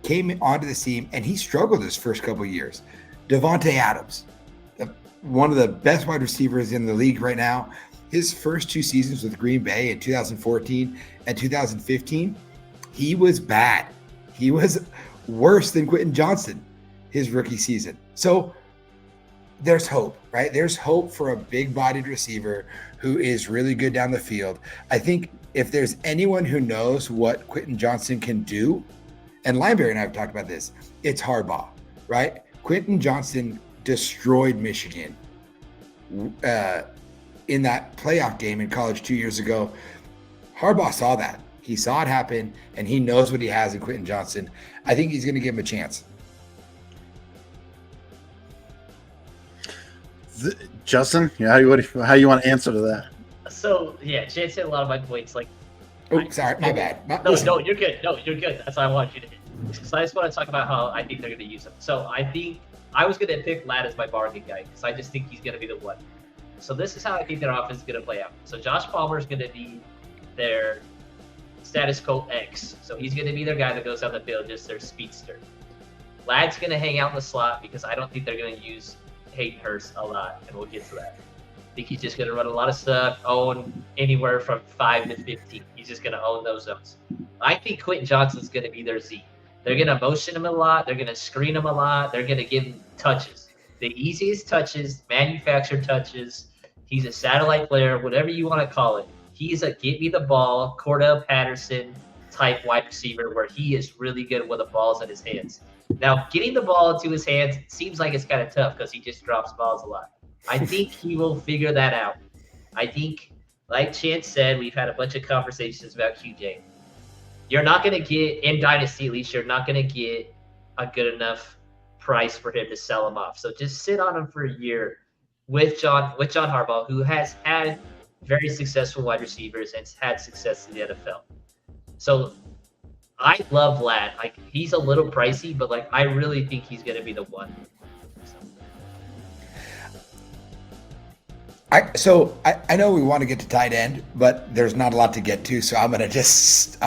came onto the team and he struggled his first couple of years. Devontae Adams, one of the best wide receivers in the league right now. His first 2 seasons with Green Bay in 2014 and 2015, he was bad. He was worse than Quentin Johnson his rookie season. So there's hope, right? There's hope for a big-bodied receiver who is really good down the field. I think if there's anyone who knows what Quentin Johnson can do, and Lineberry and I have talked about this, it's Harbaugh, right? Quentin Johnson destroyed Michigan in that playoff game in college 2 years ago. Harbaugh saw that. He saw it happen, and he knows what he has in Quentin Johnson. I think he's going to give him a chance. Justin, how you want to answer to that? So yeah, Chance hit a lot of my points. Like, sorry, my bad. No, you're good. No, you're good. That's what I want you to hit. So I just want to talk about how I think they're going to use him. So I think I was going to pick Lad as my bargain guy because I just think he's going to be the one. So this is how I think their offense is going to play out. So Josh Palmer is going to be their status quo X. So he's going to be their guy that goes down the field, just their speedster. Ladd's going to hang out in the slot because I don't think they're going to use Hayden Hurst a lot, and we'll get to that. I think he's just going to run a lot of stuff, own anywhere from 5 to 15. He's just going to own those zones. I think Quentin Johnson's going to be their Z. They're going to motion him a lot. They're going to screen him a lot. They're going to give him touches. The easiest touches, manufactured touches. He's a satellite player, whatever you want to call it. He's a get me the ball, Cordell Patterson type wide receiver where he is really good with the balls in his hands. Now, getting the ball into his hands seems like it's kind of tough because he just drops balls a lot. I think he will figure that out. I think, like Chance said, we've had a bunch of conversations about QJ. You're not going to get, in Dynasty at least, you're not going to get a good enough price for him to sell him off. So just sit on him for a year with John Harbaugh, who has had very successful wide receivers and has had success in the NFL. So I love Ladd. Like, he's a little pricey, but like I really think he's going to be the one. So I know we want to get to tight end, but there's not a lot to get to. So I'm just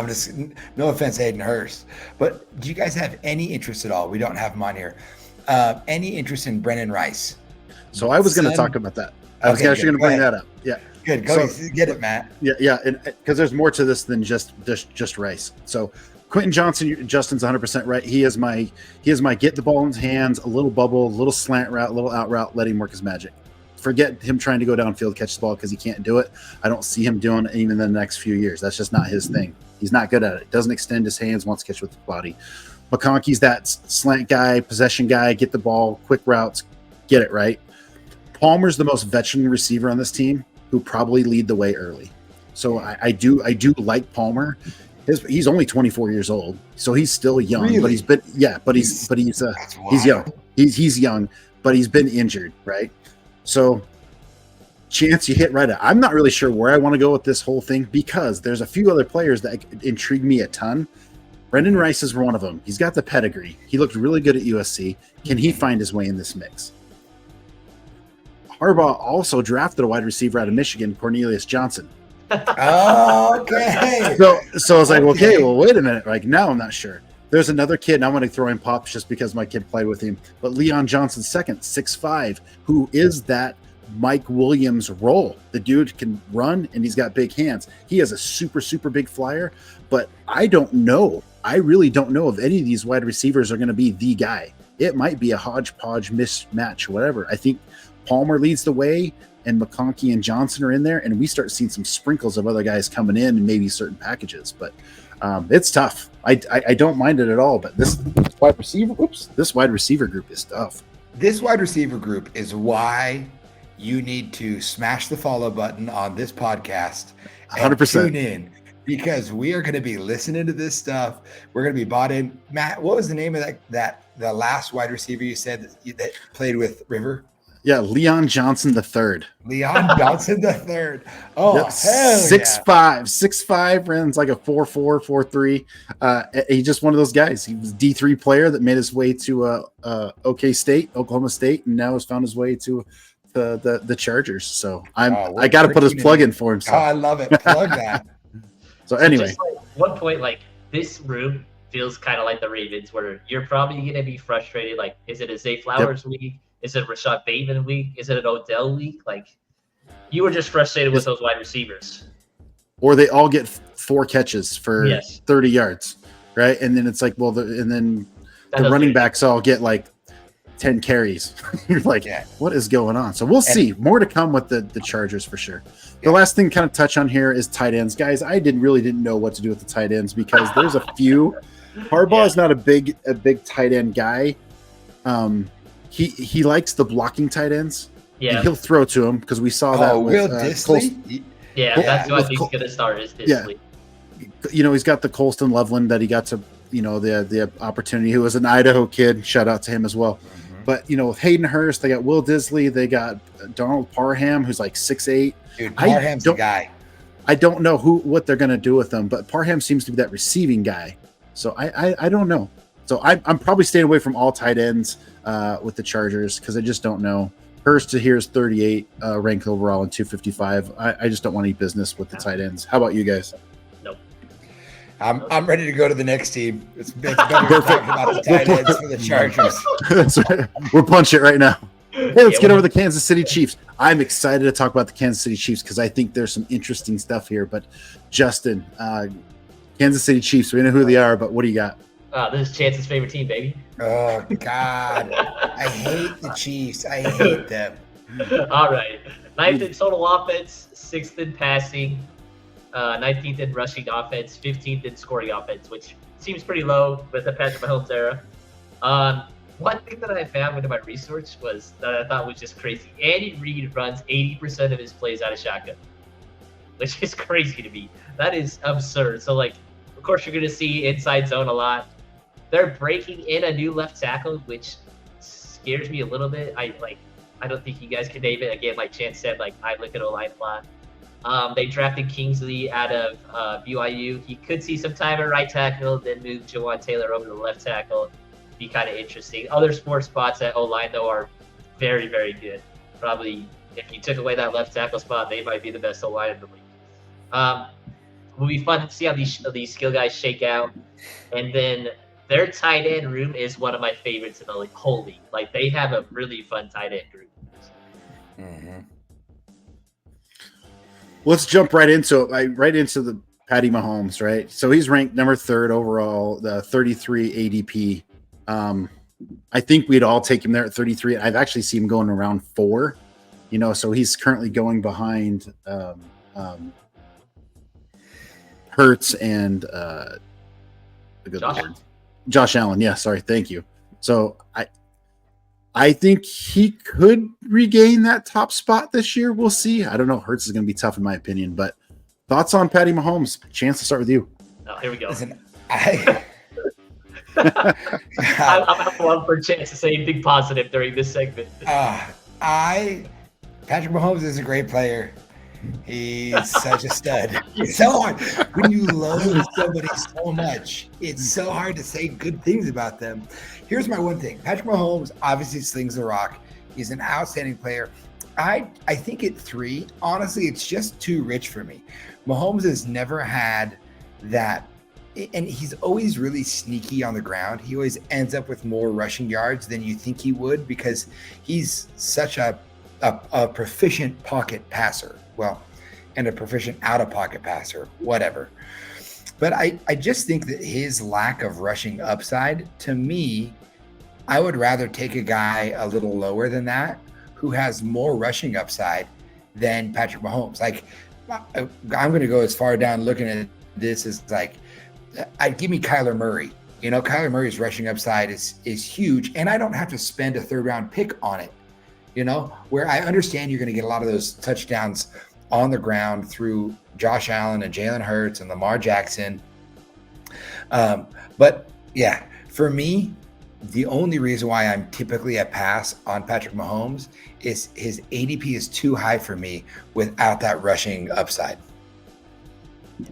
no offense, Hayden Hurst, but do you guys have any interest at all? We don't have him on here. Any interest in Brennan Rice? So I was going to talk about that. I was actually going to bring that up. Yeah. Good. Go get it, Matt. Yeah. And because there's more to this than just Rice. So Quentin Johnson, Justin's 100% right. He is my get the ball in his hands, a little bubble, a little slant route, a little out route, let him work his magic. Forget him trying to go downfield, catch the ball because he can't do it. I don't see him doing it even in the next few years. That's just not his thing. He's not good at it. Doesn't extend his hands, wants to catch with the body. McConkey's that slant guy, possession guy, get the ball, quick routes, get it right. Palmer's the most veteran receiver on this team who probably lead the way early. So I do like Palmer. He's only 24 years old, so he's still young. Really? But he's young. He's young, but he's been injured, right? So, Chance, you hit right at. I'm not really sure where I want to go with this whole thing because there's a few other players that intrigue me a ton. Brendan Rice is one of them. He's got the pedigree. He looked really good at USC. Can he find his way in this mix? Harbaugh also drafted a wide receiver out of Michigan, Cornelius Johnson. Okay. So I was like, okay, well, wait a minute. Like, now I'm not sure. There's another kid, and I'm going to throw in Pops just because my kid played with him. But Leon Johnson, second, 6'5", who is that Mike Williams role. The dude can run, and he's got big hands. He has a super, super big flyer, but I don't know. I really don't know if any of these wide receivers are going to be the guy. It might be a hodgepodge mismatch, whatever. I think Palmer leads the way, and McConkey and Johnson are in there, and we start seeing some sprinkles of other guys coming in and maybe certain packages. But it's tough. I don't mind it at all, but this wide receiver group is tough. This wide receiver group is why you need to smash the follow button on this podcast and 100%. Tune in, because we are going to be listening to this stuff. We're going to be bought in. Matt, what was the name of the last wide receiver you said that played with River? Yeah, Leon Johnson III. Leon Johnson III. Oh, yep. hell 6'5", runs like a 4.4, 4.3. He's just one of those guys. He was a D3 player that made his way to Oklahoma State, and now has found his way to the Chargers. So I got to put his plug in for him. So. Oh, I love it. Plug that. So anyway, just like one point, like this room feels kind of like the Ravens, where you're probably going to be frustrated. Like, is it a Zay Flowers week? Is it a Rashad Bateman week? Is it an Odell week? Like, you were just frustrated with those wide receivers. Or they all get 4 catches for 30 yards, right? And then it's like, well, the running backs all get like 10 carries. You're like, what is going on? So we'll see. More to come with the Chargers for sure. The last thing to kind of touch on here is tight ends. Guys, I didn't know what to do with the tight ends because there's a few. Harbaugh is not a big tight end guy. He likes the blocking tight ends. Yeah, and he'll throw to him because we saw that. Will Disley? That's who I think is going to start is Disley. Yeah, he's got the Colston Loveland that he got to, the opportunity. Who was an Idaho kid. Shout out to him as well. Mm-hmm. But with Hayden Hurst, they got Will Disley. They got Donald Parham, who's like 6'8". Dude, Parham's the guy. I don't know what they're going to do with them, but Parham seems to be that receiving guy. So I don't know. So I'm probably staying away from all tight ends with the Chargers because I just don't know. Hurst here is 38 ranked overall and 255. I just don't want any business with the tight ends. How about you guys? Nope. I'm ready to go to the next team. It's better to talk about the tight ends for the Chargers. That's right. We'll punch it right now. Hey, let's Yeah, get over the Kansas City Chiefs. I'm excited to talk about the Kansas City Chiefs because I think there's some interesting stuff here. But Justin, Kansas City Chiefs, we know who they are, but what do you got? This is Chance's favorite team, baby. Oh, God. I hate the Chiefs. I hate them. All right. 9th in total offense, 6th in passing, 19th in rushing offense, 15th in scoring offense, which seems pretty low with the Patrick Mahomes era. One thing that I found with my research was that I thought was just crazy. Andy Reid runs 80% of his plays out of shotgun, which is crazy to me. That is absurd. So, like, of course, you're going to see inside zone a lot. They're breaking in a new left tackle, which scares me a little bit. I don't think you guys can name it. Again, like Chance said, like I look at O-line a lot. They drafted Kingsley out of BYU. He could see some time at right tackle, then move Jawan Taylor over to left tackle. Be kind of interesting. Other sport spots at O-line, though, are very, very good. Probably, if you took away that left tackle spot, they might be the best O-line in the league. Will be fun to see how these skill guys shake out. And then their tight end room is one of my favorites in the whole league. Like, they have a really fun tight end group. Mm-hmm. Let's jump right into the Patty Mahomes, right? So he's ranked number 3rd overall, the 33 ADP. I think we'd all take him there at 33. I've actually seen him going around 4, so he's currently going behind Hurts and Josh Allen. Yeah, sorry. Thank you. So I think he could regain that top spot this year. We'll see. I don't know. Hurts is going to be tough in my opinion, but thoughts on Patty Mahomes? Chance to start with you. Oh, here we go. Listen, I'm one for Chance to say anything positive during this segment. Patrick Mahomes is a great player. He's such a stud. It's so hard when you love somebody so much. It's so hard to say good things about them. Here's my one thing. Patrick Mahomes obviously slings the rock. He's an outstanding player. I think at 3, honestly, it's just too rich for me. Mahomes has never had that, and he's always really sneaky on the ground. He always ends up with more rushing yards than you think he would because he's such a proficient pocket passer. Well, and a proficient out-of-pocket passer, whatever. But I just think that his lack of rushing upside, to me, I would rather take a guy a little lower than that who has more rushing upside than Patrick Mahomes. Like, I'm going to go as far down looking at this as like, I'd give me Kyler Murray. Kyler Murray's rushing upside is huge, and I don't have to spend a 3rd-round pick on it. Where I understand you're going to get a lot of those touchdowns on the ground through Josh Allen and Jalen Hurts and Lamar Jackson. But yeah, for me, the only reason why I'm typically a pass on Patrick Mahomes is his ADP is too high for me without that rushing upside.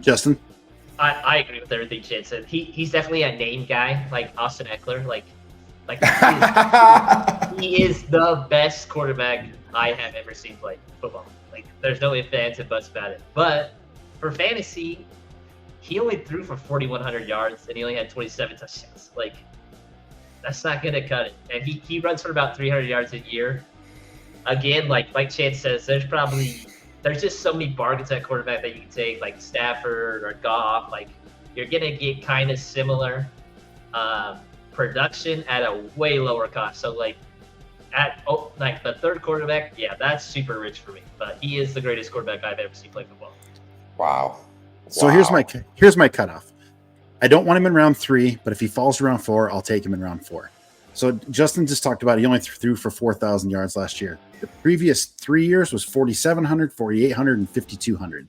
Justin? I agree with everything Chance said. He's definitely a name guy, like Austin Eckler. Like he is the best quarterback I have ever seen play football. Like, there's no ifs, ands, and buts about it. But for fantasy, he only threw for 4,100 yards, and he only had 27 touchdowns. Like, that's not going to cut it. And he runs for about 300 yards a year. Again, like Chance says, there's just so many bargains at quarterback that you can take, like Stafford or Goff. Like, you're going to get kind of similar production at a way lower cost. So, like the 3rd quarterback, yeah, that's super rich for me. But he is the greatest quarterback I've ever seen play football. Wow. So here's my cutoff. I don't want him in round 3, but if he falls to round 4, I'll take him in round 4. So Justin just talked about he only threw for 4,000 yards last year. The previous 3 years was 4,700, 4,800, and 5,200.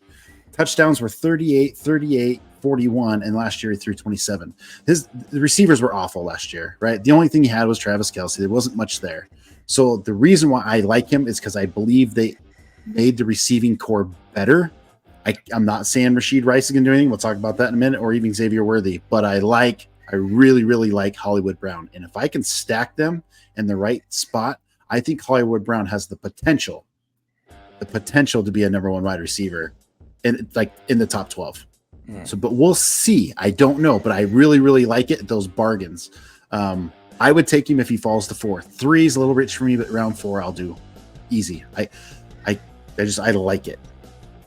Touchdowns were 38, 38, 41, and last year he threw 27. The receivers were awful last year, right? The only thing he had was Travis Kelce. There wasn't much there. So the reason why I like him is because I believe they made the receiving core better. I'm not saying Rashid Rice is going to do anything. We'll talk about that in a minute, or even Xavier Worthy. But I really, really like Hollywood Brown. And if I can stack them in the right spot, I think Hollywood Brown has the potential to be a number 1 wide receiver in the top 12. So, but we'll see. I don't know, but I really, really like it. Those bargains. I would take him if he falls to 4. 3 is a little rich for me, but round 4 I'll do easy. I like it.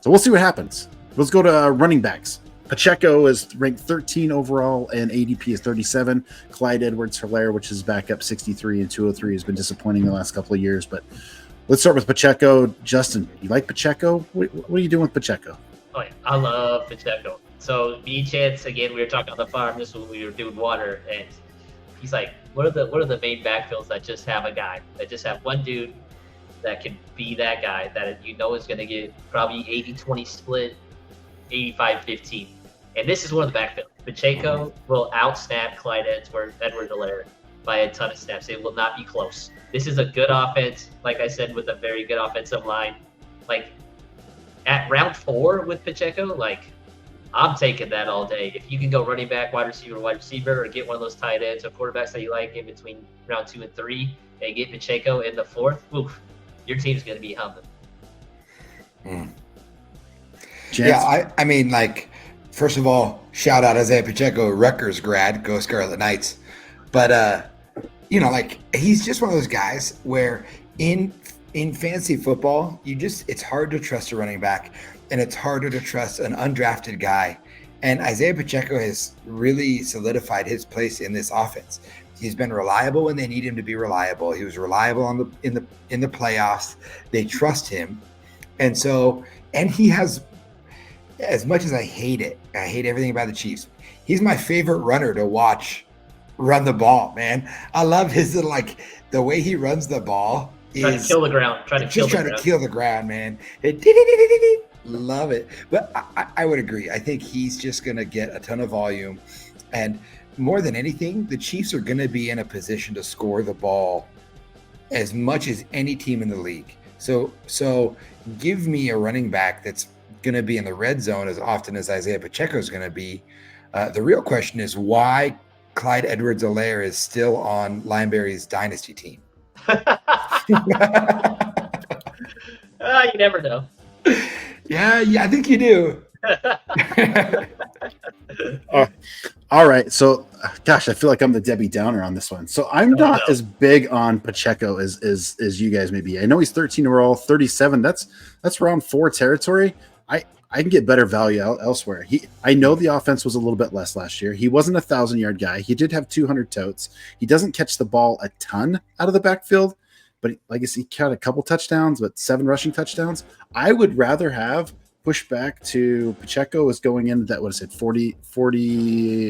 So we'll see what happens. Let's go to running backs. Pacheco is ranked 13 overall and ADP is 37. Clyde Edwards-Helaire, which is back up 63 and 203, has been disappointing the last couple of years. But let's start with Pacheco. Justin, you like Pacheco? What are you doing with Pacheco? Oh, yeah. I love Pacheco. So me, Chance, again, we were talking on the farm this when we were doing water, and he's like, what are the main backfields that just have a guy, that just have one dude that can be that guy that is going to get probably 80-20 split, 85-15. And this is one of the backfields. Pacheco will outsnap Clyde Edwards-Helaire by a ton of snaps. It will not be close. This is a good offense, like I said, with a very good offensive line. Like, at round 4 with Pacheco, like, I'm taking that all day. If you can go running back, wide receiver, or get one of those tight ends or quarterbacks that you like in between round 2 and 3, and get Pacheco in the 4th, oof, your team's going to be humming. Yeah, I mean, like, first of all, shout out Isaiah Pacheco, Rutgers grad, go Scarlet Knights. But, like, he's just one of those guys where in fantasy football, it's hard to trust a running back, and it's harder to trust an undrafted guy. And Isaiah Pacheco has really solidified his place in this offense. He's been reliable when they need him to be reliable. He was reliable in the playoffs. They trust him. And he has, as much as I hate everything about the Chiefs, he's my favorite runner to watch run the ball, man. I love his little, like, the way he runs the ball. Trying to kill the ground. Trying to kill the ground, man. Love it. But I would agree. I think he's just going to get a ton of volume. And more than anything, the Chiefs are going to be in a position to score the ball as much as any team in the league. So give me a running back that's going to be in the red zone as often as Isaiah Pacheco is going to be. The real question is why Clyde Edwards-Helaire is still on Lineberry's dynasty team. You never know. Yeah, I think you do. All right. So, gosh, I feel like I'm the Debbie Downer on this one. So I'm not as big on Pacheco as you guys may be. I know he's 13 overall, 37. That's round 4 territory. I can get better value elsewhere. I know the offense was a little bit less last year. He wasn't a 1,000-yard guy. He did have 200 totes. He doesn't catch the ball a ton out of the backfield, but like I said, he caught a couple touchdowns, but 7 rushing touchdowns. I would rather have pushed back to Pacheco is going in that, 40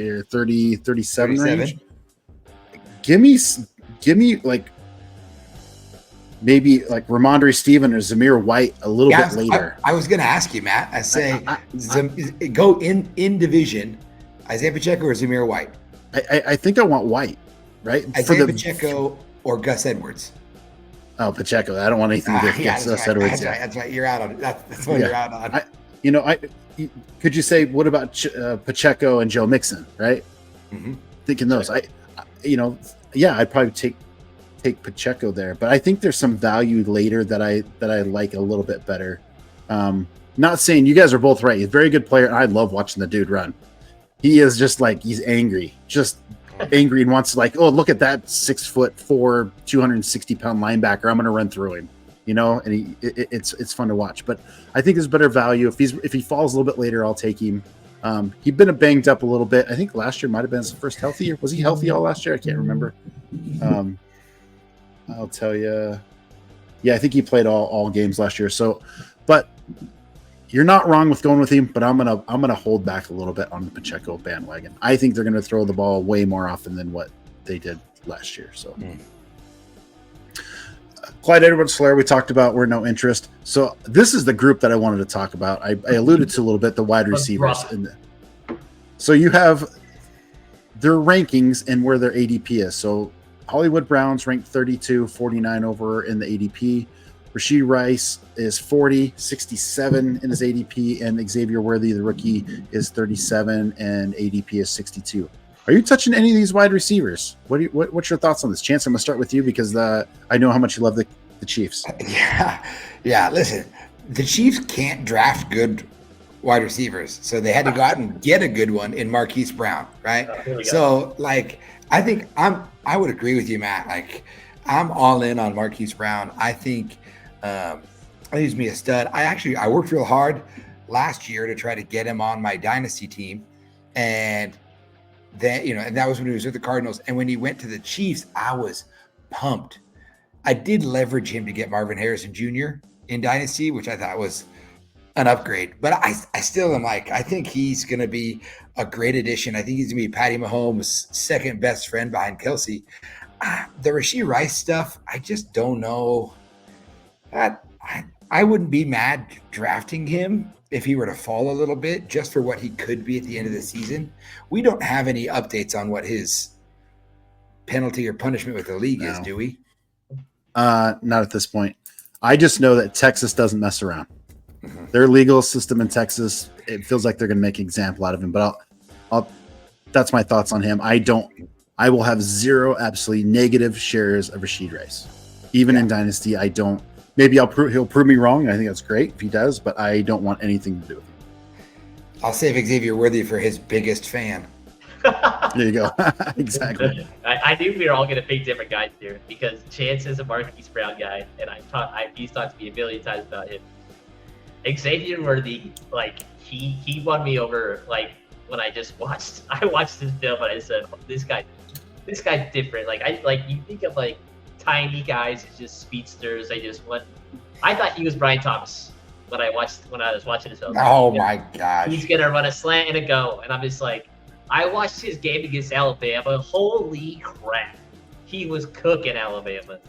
or 30, 37 range. Give me like maybe like Ramondre Steven or Zamir White a little bit later. I was going to ask you, Matt. I say go in division, Isaiah Pacheco or Zamir White. I think I want White, right? Isaiah Pacheco or Gus Edwards. Oh, Pacheco. I don't want anything to do with Gus Edwards. That's right. You're out on it. That's what you're out on. Could you say, what about Pacheco and Joe Mixon, right? Mm-hmm. Thinking those. I'd probably take Pacheco there, but I think there's some value later that I like a little bit better. Not saying you guys are both right. He's a very good player, and I love watching the dude run. He is just like, he's angry, and wants to, like, oh, look at that 6'4", 260-pound linebacker. I'm going to run through him, and it's fun to watch. But I think there's better value if he falls a little bit later. I'll take him. He'd been banged up a little bit. I think last year might have been his first healthy year. Was he healthy all last year? I can't remember. I'll tell you. Yeah, I think he played all games last year. So, but you're not wrong with going with him. But I'm gonna hold back a little bit on the Pacheco bandwagon. I think they're gonna throw the ball way more often than what they did last year. So, Clyde Edwards-Helaire, we talked about. We're no interest. So this is the group that I wanted to talk about. I alluded to a little bit the wide receivers. So you have their rankings and where their ADP is. So Hollywood Brown's ranked 32, 49 over in the ADP. Rashee Rice is 40, 67 in his ADP, and Xavier Worthy, the rookie, is 37 and ADP is 62. Are you touching any of these wide receivers? What's your thoughts on this? Chance, I'm going to start with you because I know how much you love the Chiefs. Yeah. Listen, the Chiefs can't draft good wide receivers. So they had to go out and get a good one in Marquise Brown, right? Oh, here we go. So like, I think I would agree with you, Matt. Like, I'm all in on Marquise Brown. I think he's me a stud. I worked real hard last year to try to get him on my dynasty team, and then and that was when he was with the Cardinals. And when he went to the Chiefs, I was pumped. I did leverage him to get Marvin Harrison Jr. in dynasty, which I thought was an upgrade. But I still am like, I think he's going to be a great addition. I think he's going to be Patty Mahomes' second best friend behind Kelsey. The Rashee Rice stuff, I just don't know. I wouldn't be mad drafting him if he were to fall a little bit, just for what he could be at the end of the season. We don't have any updates on what his penalty or punishment with the league is, do we? Not at this point. I just know that Texas doesn't mess around. Mm-hmm. Their legal system in Texas, it feels like they're going to make an example out of him. But that's my thoughts on him. I will have zero absolutely negative shares of Rashee Rice. Even in Dynasty, I don't. Maybe he'll prove me wrong. I think that's great if he does, but I don't want anything to do with him. I'll save Xavier Worthy for his biggest fan. There you go. Exactly. I knew we were all going to pick different guys here because Chance is a Marquise Brown guy, and he's talked to me a million times about him. Xavier Worthy, like he won me over. Like when I watched this film and I said, oh, this guy's different. Like you think of like tiny guys, it's just speedsters. I thought he was Brian Thomas when I was watching this film. Oh my gosh. He's gonna run a slant and a go, and I'm just like, I watched his game against Alabama. Holy crap, he was cooking Alabama.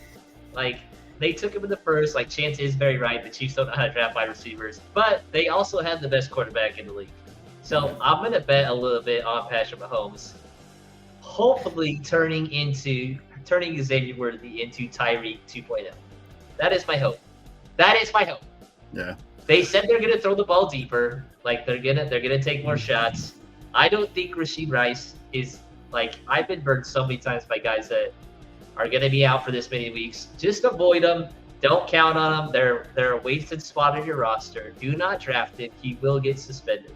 Like they took him in the first. Like Chance is very right. The Chiefs don't know how to draft wide receivers, but they also have the best quarterback in the league. So I'm gonna bet a little bit on Patrick Mahomes, hopefully turning Xavier Worthy into Tyreek 2.0. That is my hope. Yeah. They said they're gonna throw the ball deeper. Like they're gonna take more shots. I don't think Rashee Rice is like, I've been burned so many times by guys that are gonna be out for this many weeks. Just avoid them. Don't count on them. They're a wasted spot on your roster. Do not draft him. He will get suspended.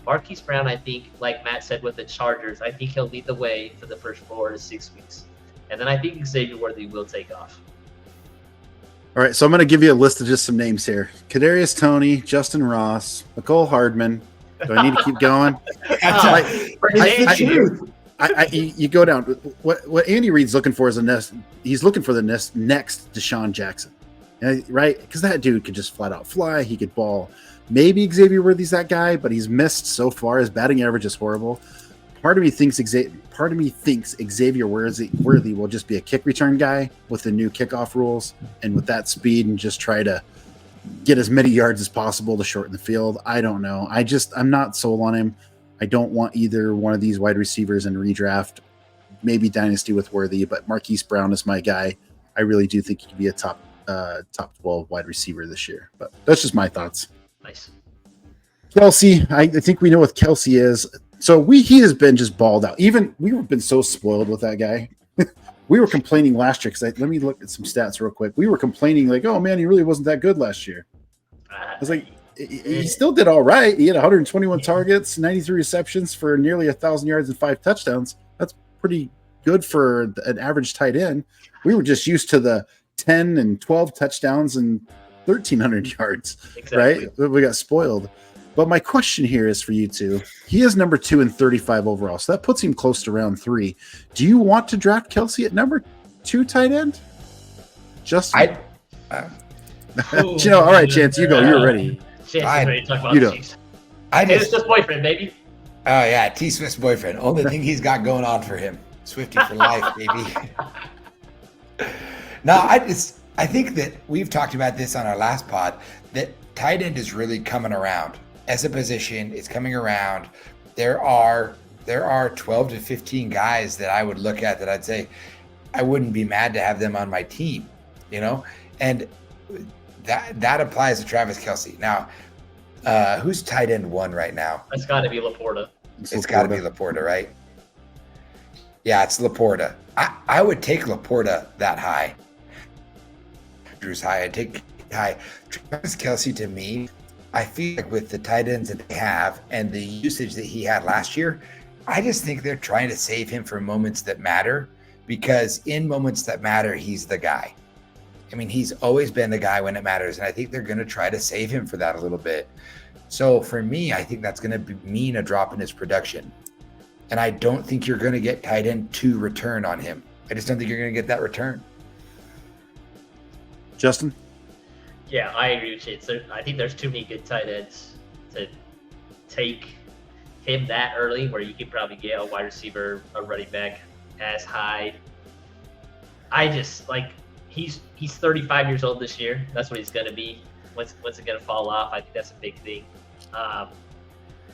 Marquise Brown, I think, like Matt said with the Chargers, I think he'll lead the way for the first 4 to 6 weeks. And then I think Xavier Worthy will take off. All right, so I'm going to give you a list of just some names here. Kadarius Toney, Justin Ross, Mecole Hardman. Do I need to keep going? You go down. What Andy Reid's looking for is he's looking for the next Deshaun Jackson, right? Because that dude could just flat out fly. He could ball. Maybe Xavier Worthy's that guy, but he's missed so far. His batting average is horrible. Part of me thinks Xavier Worthy will just be a kick return guy with the new kickoff rules and with that speed and just try to get as many yards as possible to shorten the field. I don't know. I'm not sold on him. I don't want either one of these wide receivers in redraft. Maybe dynasty with Worthy, but Marquise Brown is my guy. I really do think he could be a top 12 wide receiver this year. But that's just my thoughts. Nice. Kelsey, I think we know what Kelsey is. So he has been just balled out. Even we've been so spoiled with that guy. We were complaining last year because let me look at some stats real quick. We were complaining like, oh man, he really wasn't that good last year. I was like, he still did all right. He had 121 targets, 93 receptions for nearly 1,000 yards and 5 touchdowns. That's pretty good for an average tight end. We were just used to the 10 and 12 touchdowns and 1,300 yards, exactly. Right? We got spoiled. But my question here is for you two. He is number 2 in 35 overall, so that puts him close to round 3. Do you want to draft Kelsey at number 2 tight end? Just I all right, Chance, you go. You're ready. Chance is ready to talk about the Chiefs. It's just boyfriend, baby. Oh yeah, T Swift's boyfriend. Only thing he's got going on for him. Swifty for life, baby. No, I think that we've talked about this on our last pod, that tight end is really coming around. As a position, it's coming around. There are 12 to 15 guys that I would look at that I'd say I wouldn't be mad to have them on my team, and that applies to Travis Kelsey. Now, who's tight end 1 right now? It's got to be Laporta. It's got to be Laporta, right? Yeah, it's Laporta. I would take Laporta that high. Drew's high. I'd take high. Travis Kelsey, to me, I feel like with the tight ends that they have and the usage that he had last year, I just think they're trying to save him for moments that matter, because in moments that matter, he's the guy. I mean, he's always been the guy when it matters, and I think they're going to try to save him for that a little bit. So for me, I think that's going to mean a drop in his production. And I don't think you're going to get tight end 2 return on him. I just don't think you're going to get that return. Justin? Yeah, I agree with you. I think there's too many good tight ends to take him that early, where you could probably get a wide receiver, a running back as high. I just like he's 35 years old this year. That's what he's going to be. What's it going to fall off? I think that's a big thing.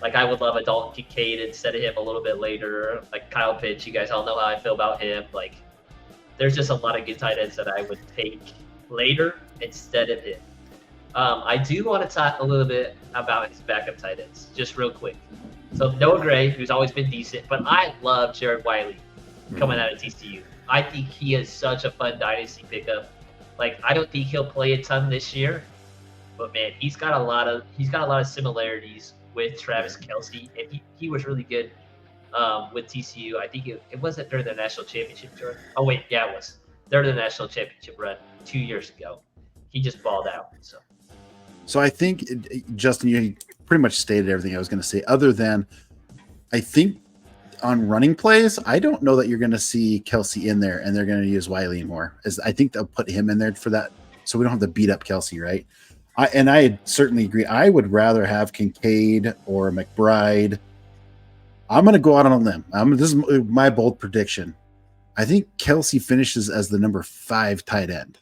Like I would love a Dalton Kincaid instead of him a little bit later. Like Kyle Pitts, you guys all know how I feel about him. Like there's just a lot of good tight ends that I would take later instead of him. I do want to talk a little bit about his backup tight ends, just real quick. So Noah Gray, who's always been decent, but I love Jared Wiley coming out of TCU. I think he is such a fun dynasty pickup. Like I don't think he'll play a ton this year, but man, he's got a lot of similarities with Travis Kelce, and he was really good with TCU. I think it wasn't during the national championship run. Oh wait, yeah, it was during the national championship run 2 years ago. He just balled out. So I think, Justin, you pretty much stated everything I was going to say, other than I think on running plays, I don't know that you're going to see Kelce in there and they're going to use Wiley more. I think they'll put him in there for that, so we don't have to beat up Kelce, right? I certainly agree. I would rather have Kincaid or McBride. I'm going to go out on a limb. This is my bold prediction. I think Kelce finishes as the number 5 tight end.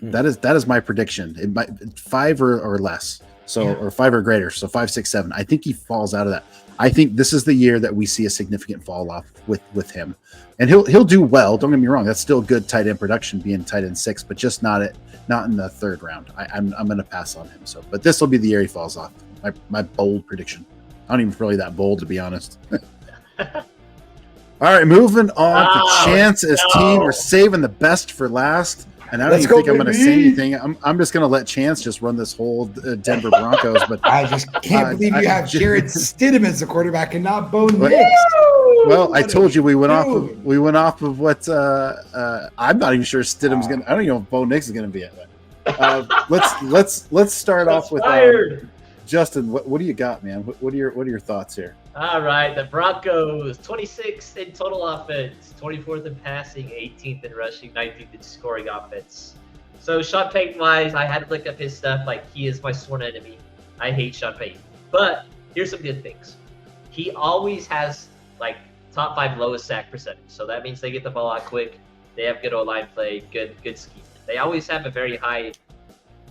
That is my prediction. It might 5 or less, or 5 or greater. So 5, 6, 7. I think he falls out of that. I think this is the year that we see a significant fall off with him, and he'll do well. Don't get me wrong. That's still good tight end production, being tight end 6, but just not in the 3rd round. I'm going to pass on him. So, but this will be the year he falls off. My bold prediction. I don't even really that bold, to be honest. All right, moving on to Chance's team. We're saving the best for last. And I don't even think I'm going to say anything. I'm just going to let Chance just run this whole Denver Broncos. But I just can't believe you have Jared Stidham as the quarterback and not Bo Nix. Well, I told you we went off of what I'm not even sure Stidham's going to. I don't even know if Bo Nix is going to be at that. Let's start off with Justin. What do you got, man? What are your thoughts here? All right, the Broncos, 26th in total offense, 24th in passing, 18th in rushing, 19th in scoring offense. So Sean Payton-wise, I had to look up his stuff. Like, he is my sworn enemy. I hate Sean Payton. But here's some good things. He always has, like, top 5 lowest sack percentage. So that means they get the ball out quick. They have good O-line play, good scheme. They always have a very high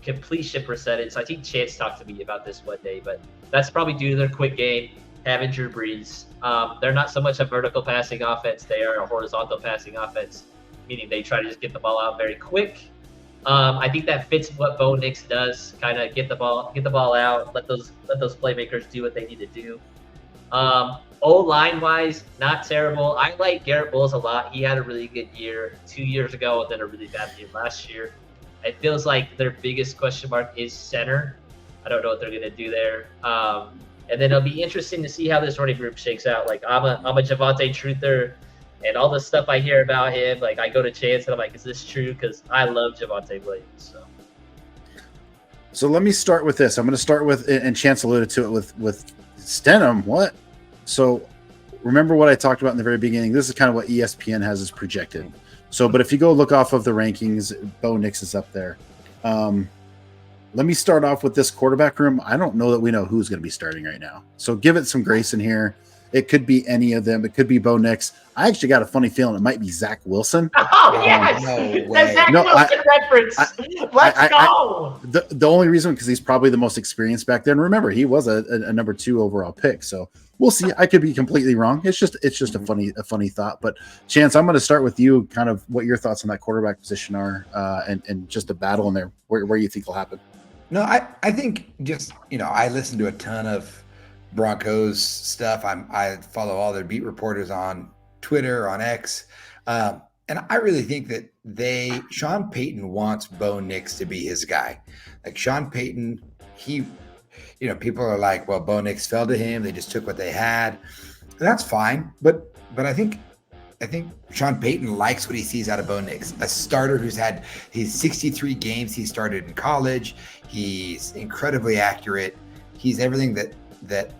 completion percentage. So I think Chance talked to me about this one day, but that's probably due to their quick game. Having Drew Brees. They're not so much a vertical passing offense. They are a horizontal passing offense, meaning they try to just get the ball out very quick. I think that fits what Bo Nix does, kind of get the ball out, let those playmakers do what they need to do. O-line wise, not terrible. I like Garrett Bowles a lot. He had a really good year 2 years ago and then a really bad year last year. It feels like their biggest question mark is center. I don't know what they're going to do there. And then it'll be interesting to see how this running group shakes out. Like I'm a Javonte truther, and all the stuff I hear about him, like I go to Chance and I'm like, is this true? Because I love Javonte Williams. So let me start with this. I'm going to start with, and Chance alluded to it with Stidham. What? So remember what I talked about in the very beginning. This is kind of what ESPN has as projected. So, but if you go look off of the rankings, Bo Nix is up there. Let me start off with this quarterback room. I don't know that we know who's going to be starting right now. So give it some grace in here. It could be any of them. It could be Bo Nix. I actually got a funny feeling it might be Zach Wilson. Oh, yes! No way. The Zach Wilson reference. Let's go! The only reason, because he's probably the most experienced back there. And remember, he was a number 2 overall pick. So we'll see. I could be completely wrong. It's just a funny thought. But Chance, I'm going to start with you, kind of what your thoughts on that quarterback position are, and just a battle in there, where you think will happen. No, I think just, I listen to a ton of Broncos stuff. I follow all their beat reporters on Twitter, on X. And I really think that Sean Payton wants Bo Nix to be his guy. Like Sean Payton people are like, well, Bo Nix fell to him. They just took what they had. That's fine. But I think Sean Payton likes what he sees out of Bo Nix, a starter who's had his 63 games he started in college. He's incredibly accurate. He's everything that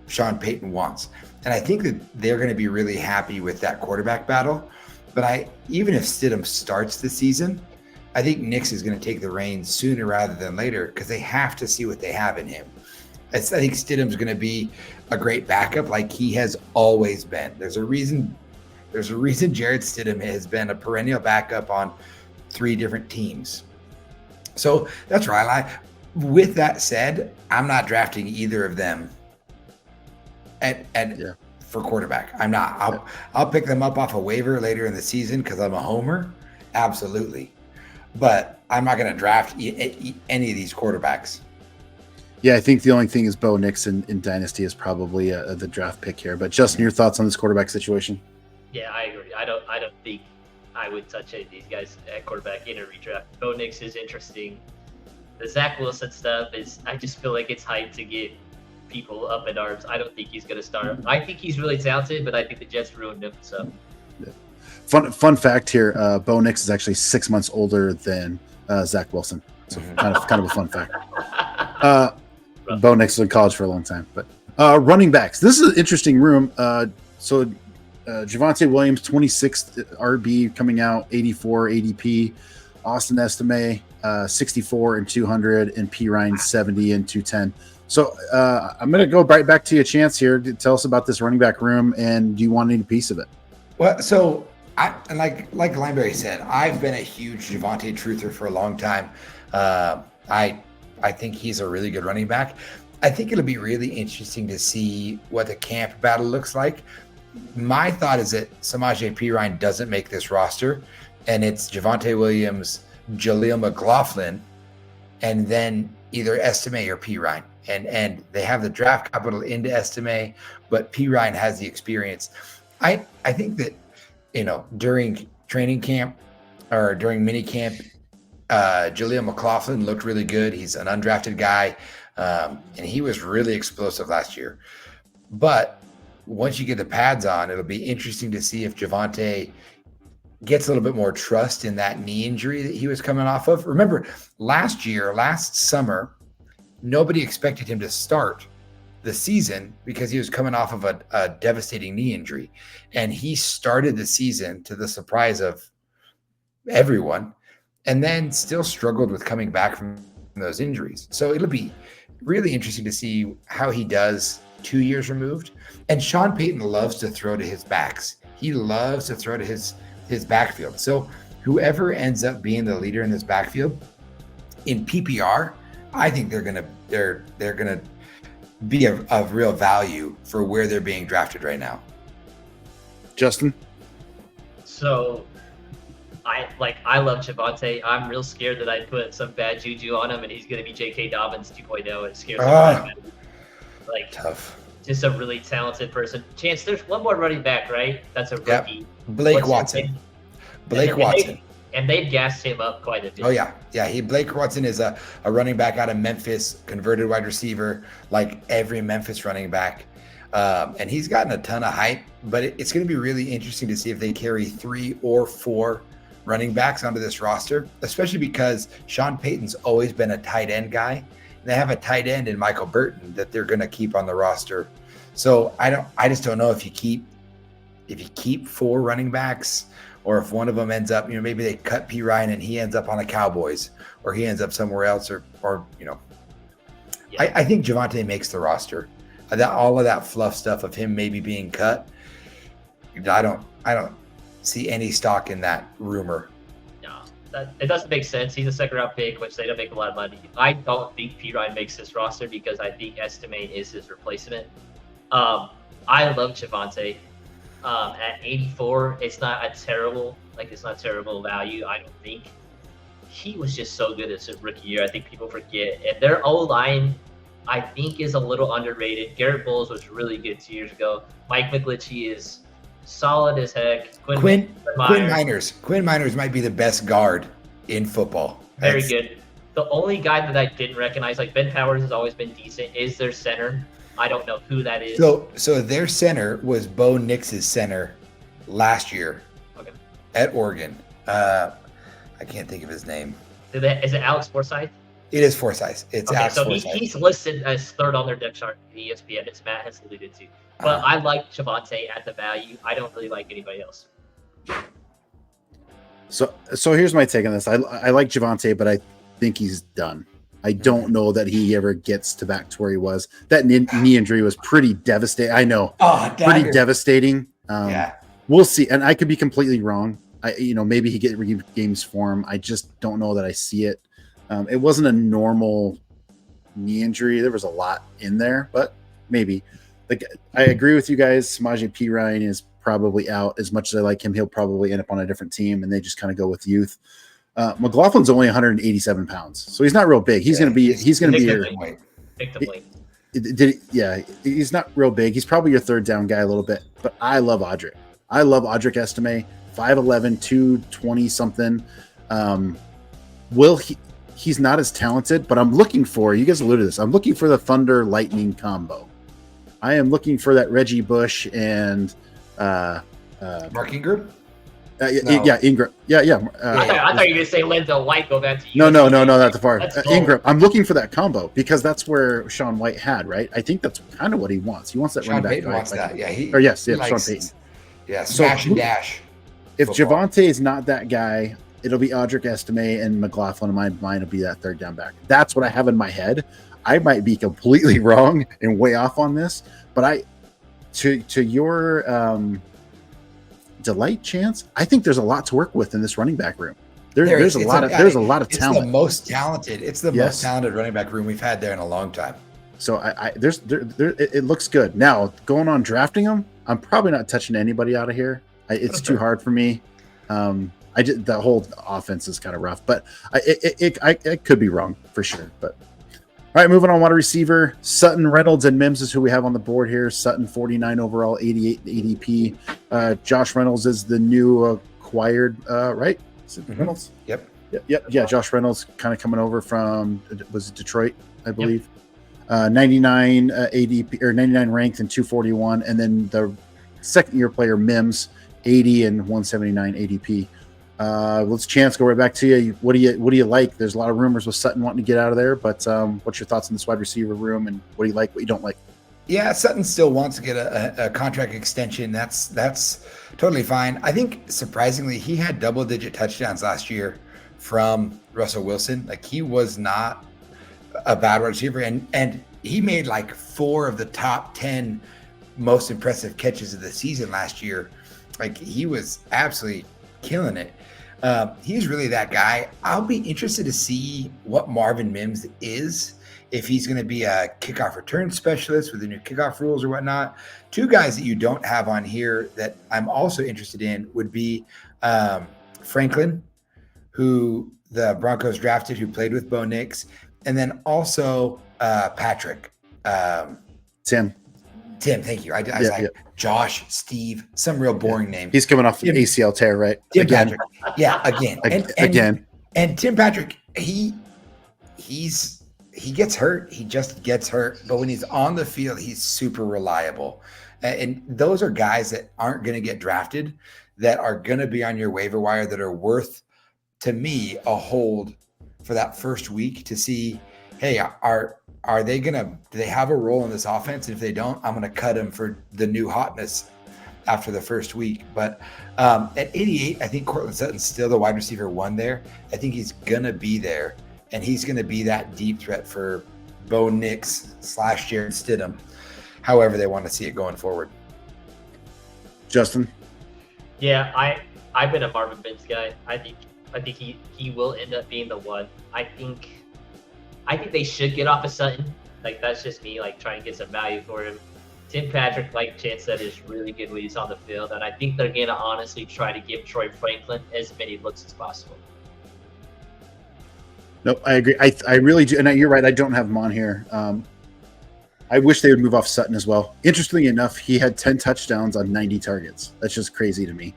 Sean Payton wants. And I think that they're going to be really happy with that quarterback battle. But even if Stidham starts the season, I think Nix is going to take the reins sooner rather than later because they have to see what they have in him. I think Stidham's going to be a great backup like he has always been. There's a reason Jared Stidham has been a perennial backup on 3 different teams. So that's right. With that said, I'm not drafting either of them for quarterback. I'm not. I'll pick them up off a waiver later in the season because I'm a homer. Absolutely. But I'm not going to draft any of these quarterbacks. Yeah, I think the only thing is Bo Nix in Dynasty is probably the draft pick here. But Justin, your thoughts on this quarterback situation? Yeah, I agree. I don't think I would touch any of these guys at quarterback in a redraft. Bo Nix is interesting. The Zach Wilson stuff I just feel like it's hype to get people up in arms. I don't think he's going to start. I think he's really talented, but I think the Jets ruined him. So, yeah. Fun fact here: Bo Nix is actually 6 months older than Zach Wilson. So kind of a fun fact. Bo Nix was in college for a long time, but running backs. This is an interesting room. So Javonte Williams, 26th RB coming out, 84 ADP. Austin Estime, 64 and 200, and P Ryan 70 and 210. So I'm going to go right back to you, Chance, here. Tell us about this running back room, and do you want any piece of it? Well, so like Lineberry said, I've been a huge Javonte truther for a long time. I think he's a really good running back. I think it'll be really interesting to see what the camp battle looks like. My thought is that Samaje Perine doesn't make this roster, and it's Javonte Williams, Jaleel McLaughlin, and then either Estime or Perine. And they have the draft capital into Estime, but Perine has the experience. I think that, during training camp or during mini camp, Jaleel McLaughlin looked really good. He's an undrafted guy, and he was really explosive last year. But once you get the pads on, it'll be interesting to see if Javonte gets a little bit more trust in that knee injury that he was coming off of. Remember, last summer, nobody expected him to start the season because he was coming off of a devastating knee injury. And he started the season to the surprise of everyone, and then still struggled with coming back from those injuries. So it'll be really interesting to see how he does 2 years removed. And Sean Payton loves to throw to his backs. He loves to throw to his backfield. So whoever ends up being the leader in this backfield in PPR, I think they're gonna be of real value for where they're being drafted right now. Justin? So I love Javonte. I'm real scared that I put some bad juju on him and he's going to be J.K. Dobbins 2.0. It scares me. Tough. Just a really talented person. Chance, there's one more running back, right? That's a rookie. Yep. Blake Watson. And they've gassed him up quite a bit. Oh, yeah. Yeah, Blake Watson is a running back out of Memphis, converted wide receiver, like every Memphis running back. And he's gotten a ton of hype, but it's going to be really interesting to see if they carry 3 or 4 running backs onto this roster, especially because Sean Payton's always been a tight end guy. They have a tight end in Michael Burton that they're going to keep on the roster. So I just don't know if you keep 4 running backs, or if one of them ends up, maybe they cut P Ryan and he ends up on the Cowboys, or he ends up somewhere else, or Yeah. I think Javonte makes the roster. All of that fluff stuff of him maybe being cut, I don't see any stock in that rumor. No, it doesn't make sense. He's a second-round pick, which they don't make a lot of money. I don't think P Ryan makes this roster because I think Estime is his replacement. I love Javonte. At 84, it's not terrible value. I don't think. He was just so good as a rookie year. I think people forget. And their O-line, I think, is a little underrated. Garrett Bowles was really good 2 years ago. Mike McGlinchey is solid as heck. Quinn Miners might be the best guard in football. Very good. The only guy that I didn't recognize, like Ben Powers has always been decent, is their center. I don't know who that is. So their center was Bo Nix's center last year at Oregon. I can't think of his name. Is it Alex Forsyth? It is Forsyth. It's okay, Alex so Forsyth. He's listed as third on their depth chart in ESPN, as Matt has alluded to. But I like Javonte at the value. I don't really like anybody else. So here's my take on this. I like Javonte, but I think he's done. I don't know that he ever gets back to where he was. That knee injury was pretty devastating. I know, pretty devastating. Yeah, we'll see. And I could be completely wrong. Maybe he regains form. I just don't know that I see it. It wasn't a normal knee injury. There was a lot in there, but maybe. I agree with you guys. Samaje Perine is probably out. As much as I like him, he'll probably end up on a different team, and they just kind of go with youth. McLaughlin's only 187 pounds, so he's not real big. He's going to be your he's not real big. He's probably your third down guy a little bit, but I love Audric. I love Audric Estime, 5'11", 220 something. He's not as talented, but I'm looking for, you guys alluded to this, I'm looking for the Thunder Lightning combo. I am looking for that Reggie Bush and Mark Ingram. Ingram. I thought you were going to say Lendell White. Go back to you. No, not the far. Ingram. I'm looking for that combo because that's where Sean White had, right? I think that's kind of what he wants. He wants that running back. Payton wants that. Yeah, Sean Payton. Yeah, smash and dash. If Javonte is not that guy, it'll be Audric Estime and McLaughlin in my mind will be that third down back. That's what I have in my head. I might be completely wrong and way off on this, but to your delight, Chance, I think there's a lot to work with in this running back room. There's a lot of talent. It's the most talented. It's the most talented running back room we've had there in a long time. So it looks good. Now going on drafting them, I'm probably not touching anybody out of here. It's too hard for me. The whole offense is kind of rough, but I could be wrong for sure. But all right, moving on. Wide receiver Sutton, Reynolds, and Mims is who we have on the board here. Sutton 49 overall, 88 ADP. Josh Reynolds is the new acquired, right? Is it Reynolds? Yep. Yeah. Josh Reynolds kind of coming over from Detroit, I believe. 99 ADP or 99 ranked and 241, and then the second year player Mims 80 and 179 ADP. Let's go right back to you. What do you like? There's a lot of rumors with Sutton wanting to get out of there, but what's your thoughts on this wide receiver room, and what do you like, what you don't like? Yeah, Sutton still wants to get a contract extension. That's totally fine. I think surprisingly, he had double-digit touchdowns last year from Russell Wilson. Like, he was not a bad wide receiver, and he made like 4 of the top 10 most impressive catches of the season last year. Like, he was absolutely killing it. He's really that guy. I'll be interested to see what Marvin Mims is, if he's going to be a kickoff return specialist with the new kickoff rules or whatnot. 2 guys that you don't have on here that I'm also interested in would be Franklin, who the Broncos drafted, who played with Bo Nix, and then also Patrick. Tim, thank you. I was like, Josh, Steve, some real boring name. He's coming off an ACL tear, right? Tim Patrick. Yeah, again. Again. And Tim Patrick, he gets hurt. He just gets hurt. But when he's on the field, he's super reliable. And those are guys that aren't going to get drafted, that are going to be on your waiver wire, that are worth, to me, a hold for that first week to see, hey, are they do they have a role in this offense? And if they don't, I'm going to cut them for the new hotness after the first week. But at 88, I think Cortland Sutton's still the wide receiver 1 there. I think he's going to be there, and he's going to be that deep threat for Bo Nix / Jared Stidham, however they want to see it going forward. Justin? Yeah, I've been a Marvin Mims guy. I think he will end up being the one. I think they should get off of Sutton. Like, that's just me, like, trying to get some value for him. Tim Patrick, like Chance said, is really good when he's on the field, and I think they're going to honestly try to give Troy Franklin as many looks as possible. Nope, I agree. I really do, and you're right. I don't have him on here. I wish they would move off Sutton as well. Interestingly enough, he had 10 touchdowns on 90 targets. That's just crazy to me.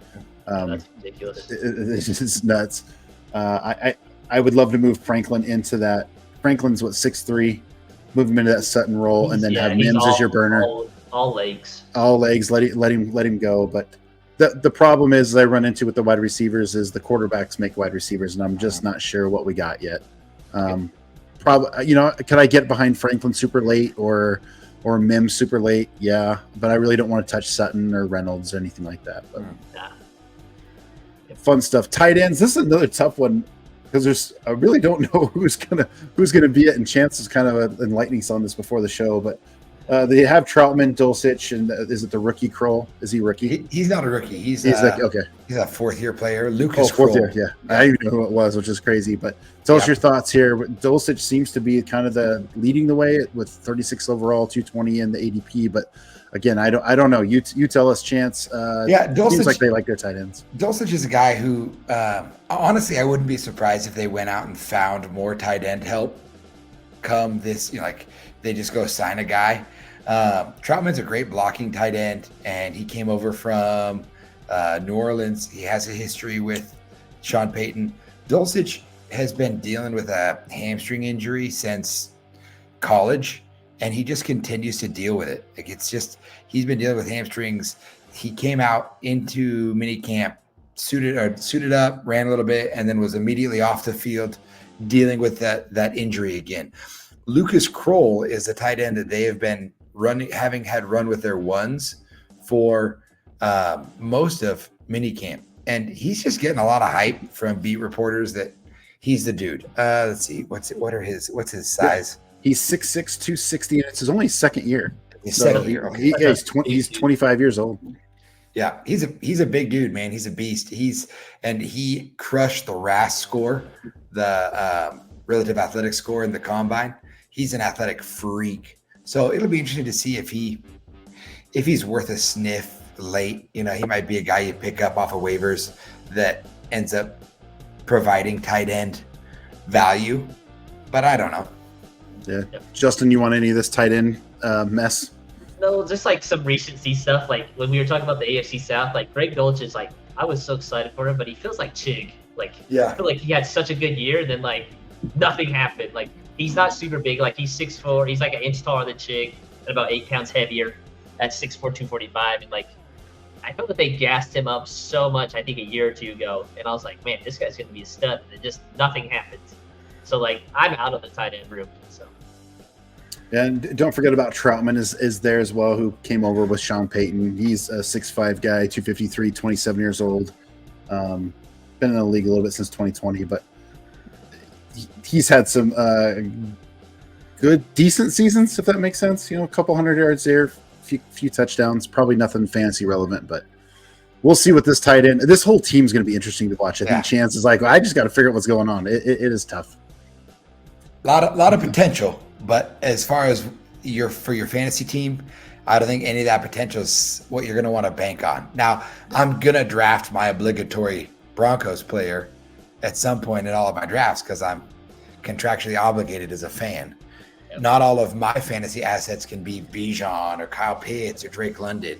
That's ridiculous. It's nuts. I would love to move Franklin into that. Franklin's what 6'3", move him into that Sutton role, and then have Mims as your burner. All legs. All legs. Let him go. But the problem is I run into with the wide receivers is the quarterbacks make wide receivers, and I'm just not sure what we got yet. Probably, could I get behind Franklin super late or Mims super late? Yeah, but I really don't want to touch Sutton or Reynolds or anything like that. But fun stuff. Tight ends. This is another tough one because I really don't know who's gonna be it. And Chance is kind of enlightening us on this before the show, but they have Troutman, Dulcich, and is it the rookie Kroll? Is he rookie? He's not a rookie. He's okay. He's a fourth-year player. Lucas fourth Kroll. year. Yeah, I didn't know who it was, which is crazy. But tell us your thoughts here. Dulcich seems to be kind of the leading the way with 36 overall, 220 in the ADP. But again, I don't know. You tell us, Chance. Dulcich seems like they like their tight ends. Dulcich is a guy who, honestly, I wouldn't be surprised if they went out and found more tight end help. Come this, like they just go sign a guy. Troutman's a great blocking tight end, and he came over from New Orleans. He has a history with Sean Payton. Dulcich has been dealing with a hamstring injury since college, and he just continues to deal with it. Like he's been dealing with hamstrings. He came out into minicamp, suited up, ran a little bit, and then was immediately off the field dealing with that injury again. Lucas Kroll is the tight end that they have been having had run with their ones for most of minicamp, and he's just getting a lot of hype from beat reporters that he's the dude. Let's see, what's his size? He's 6'6", 260, and it's his only second year. Second year. Okay. He's 25 years old. Yeah, he's a big dude, man. He's a beast. He crushed the RAS score, the relative athletic score in the combine. He's an athletic freak. So it'll be interesting to see if he's worth a sniff late. He might be a guy you pick up off of waivers that ends up providing tight end value, but I don't know. Yeah. Justin, you want any of this tight end mess? No, just like some recency stuff. Like when we were talking about the AFC South, like Greg Dulcich is like, I was so excited for him, but he feels like Chig. Like, I feel like he had such a good year, then like nothing happened. Like he's not super big. Like he's 6'4". He's like an inch taller than Chig and about 8 pounds heavier at 6'4", 245. And like, I felt that they gassed him up so much, I think a year or two ago. And I was like, man, this guy's going to be a stud. And just nothing happened. So like, I'm out of the tight end room. So. And don't forget about Troutman is there as well, who came over with Sean Payton. He's a 6'5" guy, 253, 27 years old. Been in the league a little bit since 2020, but he's had some decent seasons, if that makes sense. A couple 100 yards there, few touchdowns, probably nothing fancy relevant, but we'll see what this tight end. This whole team's going to be interesting to watch. I think Chance is like, I just got to figure out what's going on. It is tough. Lot of potential, but as far as for your fantasy team, I don't think any of that potential is what you're going to want to bank on. Now, I'm going to draft my obligatory Broncos player at some point in all of my drafts because I'm contractually obligated as a fan. Yep. Not all of my fantasy assets can be Bijan or Kyle Pitts or Drake London,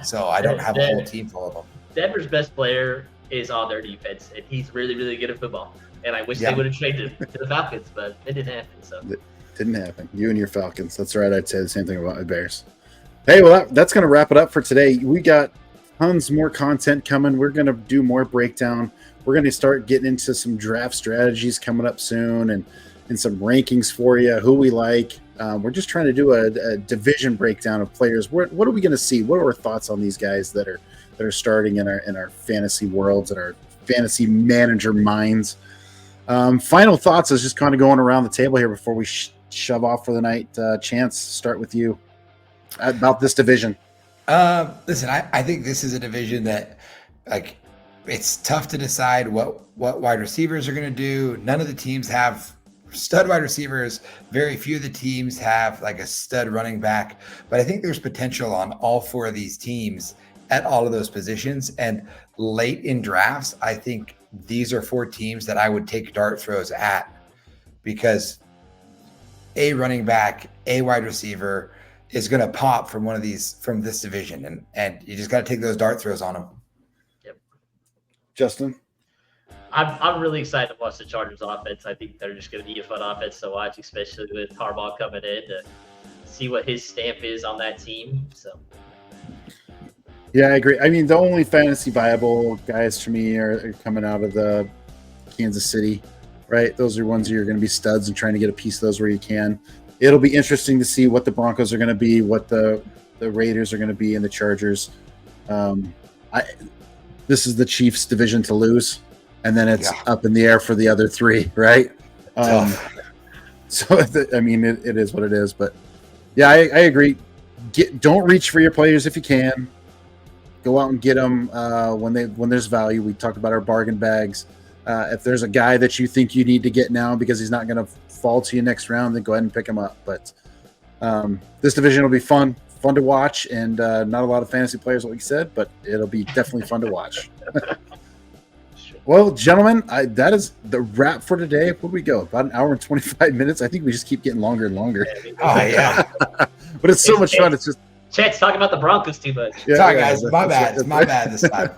so I don't have a whole team full of them. Denver's best player is on their defense, and he's really, really good at football. And I wish they would have traded to the Falcons, but it didn't happen. So it didn't happen. You and your Falcons. That's right. I'd say the same thing about my Bears. Hey, well, that's going to wrap it up for today. We got tons more content coming. We're going to do more breakdown. We're going to start getting into some draft strategies coming up soon and some rankings for you, who we like. We're just trying to do a division breakdown of players. What are we going to see? What are our thoughts on these guys that are starting in our fantasy worlds and our fantasy manager minds? Final thoughts is just kind of going around the table here before we shove off for the night. Chance, start with you about this division. Listen, I think this is a division that, like, it's tough to decide what wide receivers are going to do. None of the teams have stud wide receivers. Very few of the teams have like a stud running back. But I think there's potential on all 4 of these teams at all of those positions. And late in drafts, I think these are 4 teams that I would take dart throws at because a running back, a wide receiver is going to pop from one of these from this division. And you just got to take those dart throws on them. Justin? I'm really excited to watch the Chargers offense. I think they're just going to be a fun offense to watch, especially with Harbaugh coming in to see what his stamp is on that team. So. Yeah, I agree. I mean, the only fantasy viable guys for me are coming out of the Kansas City, right? Those are ones you're going to be studs and trying to get a piece of those where you can. It'll be interesting to see what the Broncos are going to be, what the Raiders are going to be, and the Chargers. This is the Chiefs' division to lose, and then it's up in the air for the other three, right? So, I mean, it is what it is. But, yeah, I agree. Don't reach for your players if you can. Go out and get them when there's value. We talked about our bargain bags. If there's a guy that you think you need to get now because he's not going to fall to you next round, then go ahead and pick him up. But this division will be fun to watch, and not a lot of fantasy players, like we said, but it'll be definitely fun to watch. Well, gentlemen, that is the wrap for today. Where do we go? About an hour and 25 minutes. I think we just keep getting longer and longer. Oh, yeah. But it's so much fun. It's just Chet's talking about the Broncos too much. Sorry, guys. My bad. It's my bad this time.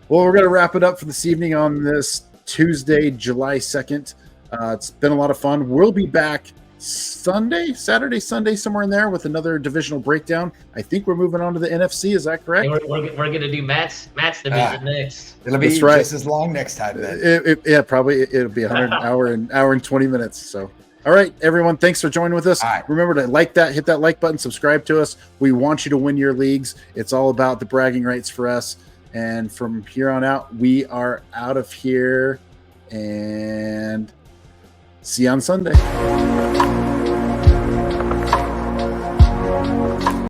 Well, we're going to wrap it up for this evening on this Tuesday, July 2nd. It's been a lot of fun. We'll be back Saturday, Sunday, somewhere in there with another divisional breakdown. I think we're moving on to the NFC. Is that correct? We're going to do Matt's division next. It'll be just as long next time then. Probably it'll be an hour and 20 minutes. So, all right, everyone, thanks for joining with us. Right. Remember to hit that like button, subscribe to us. We want you to win your leagues. It's all about the bragging rights for us. And from here on out, we are out of here, and see you on Sunday.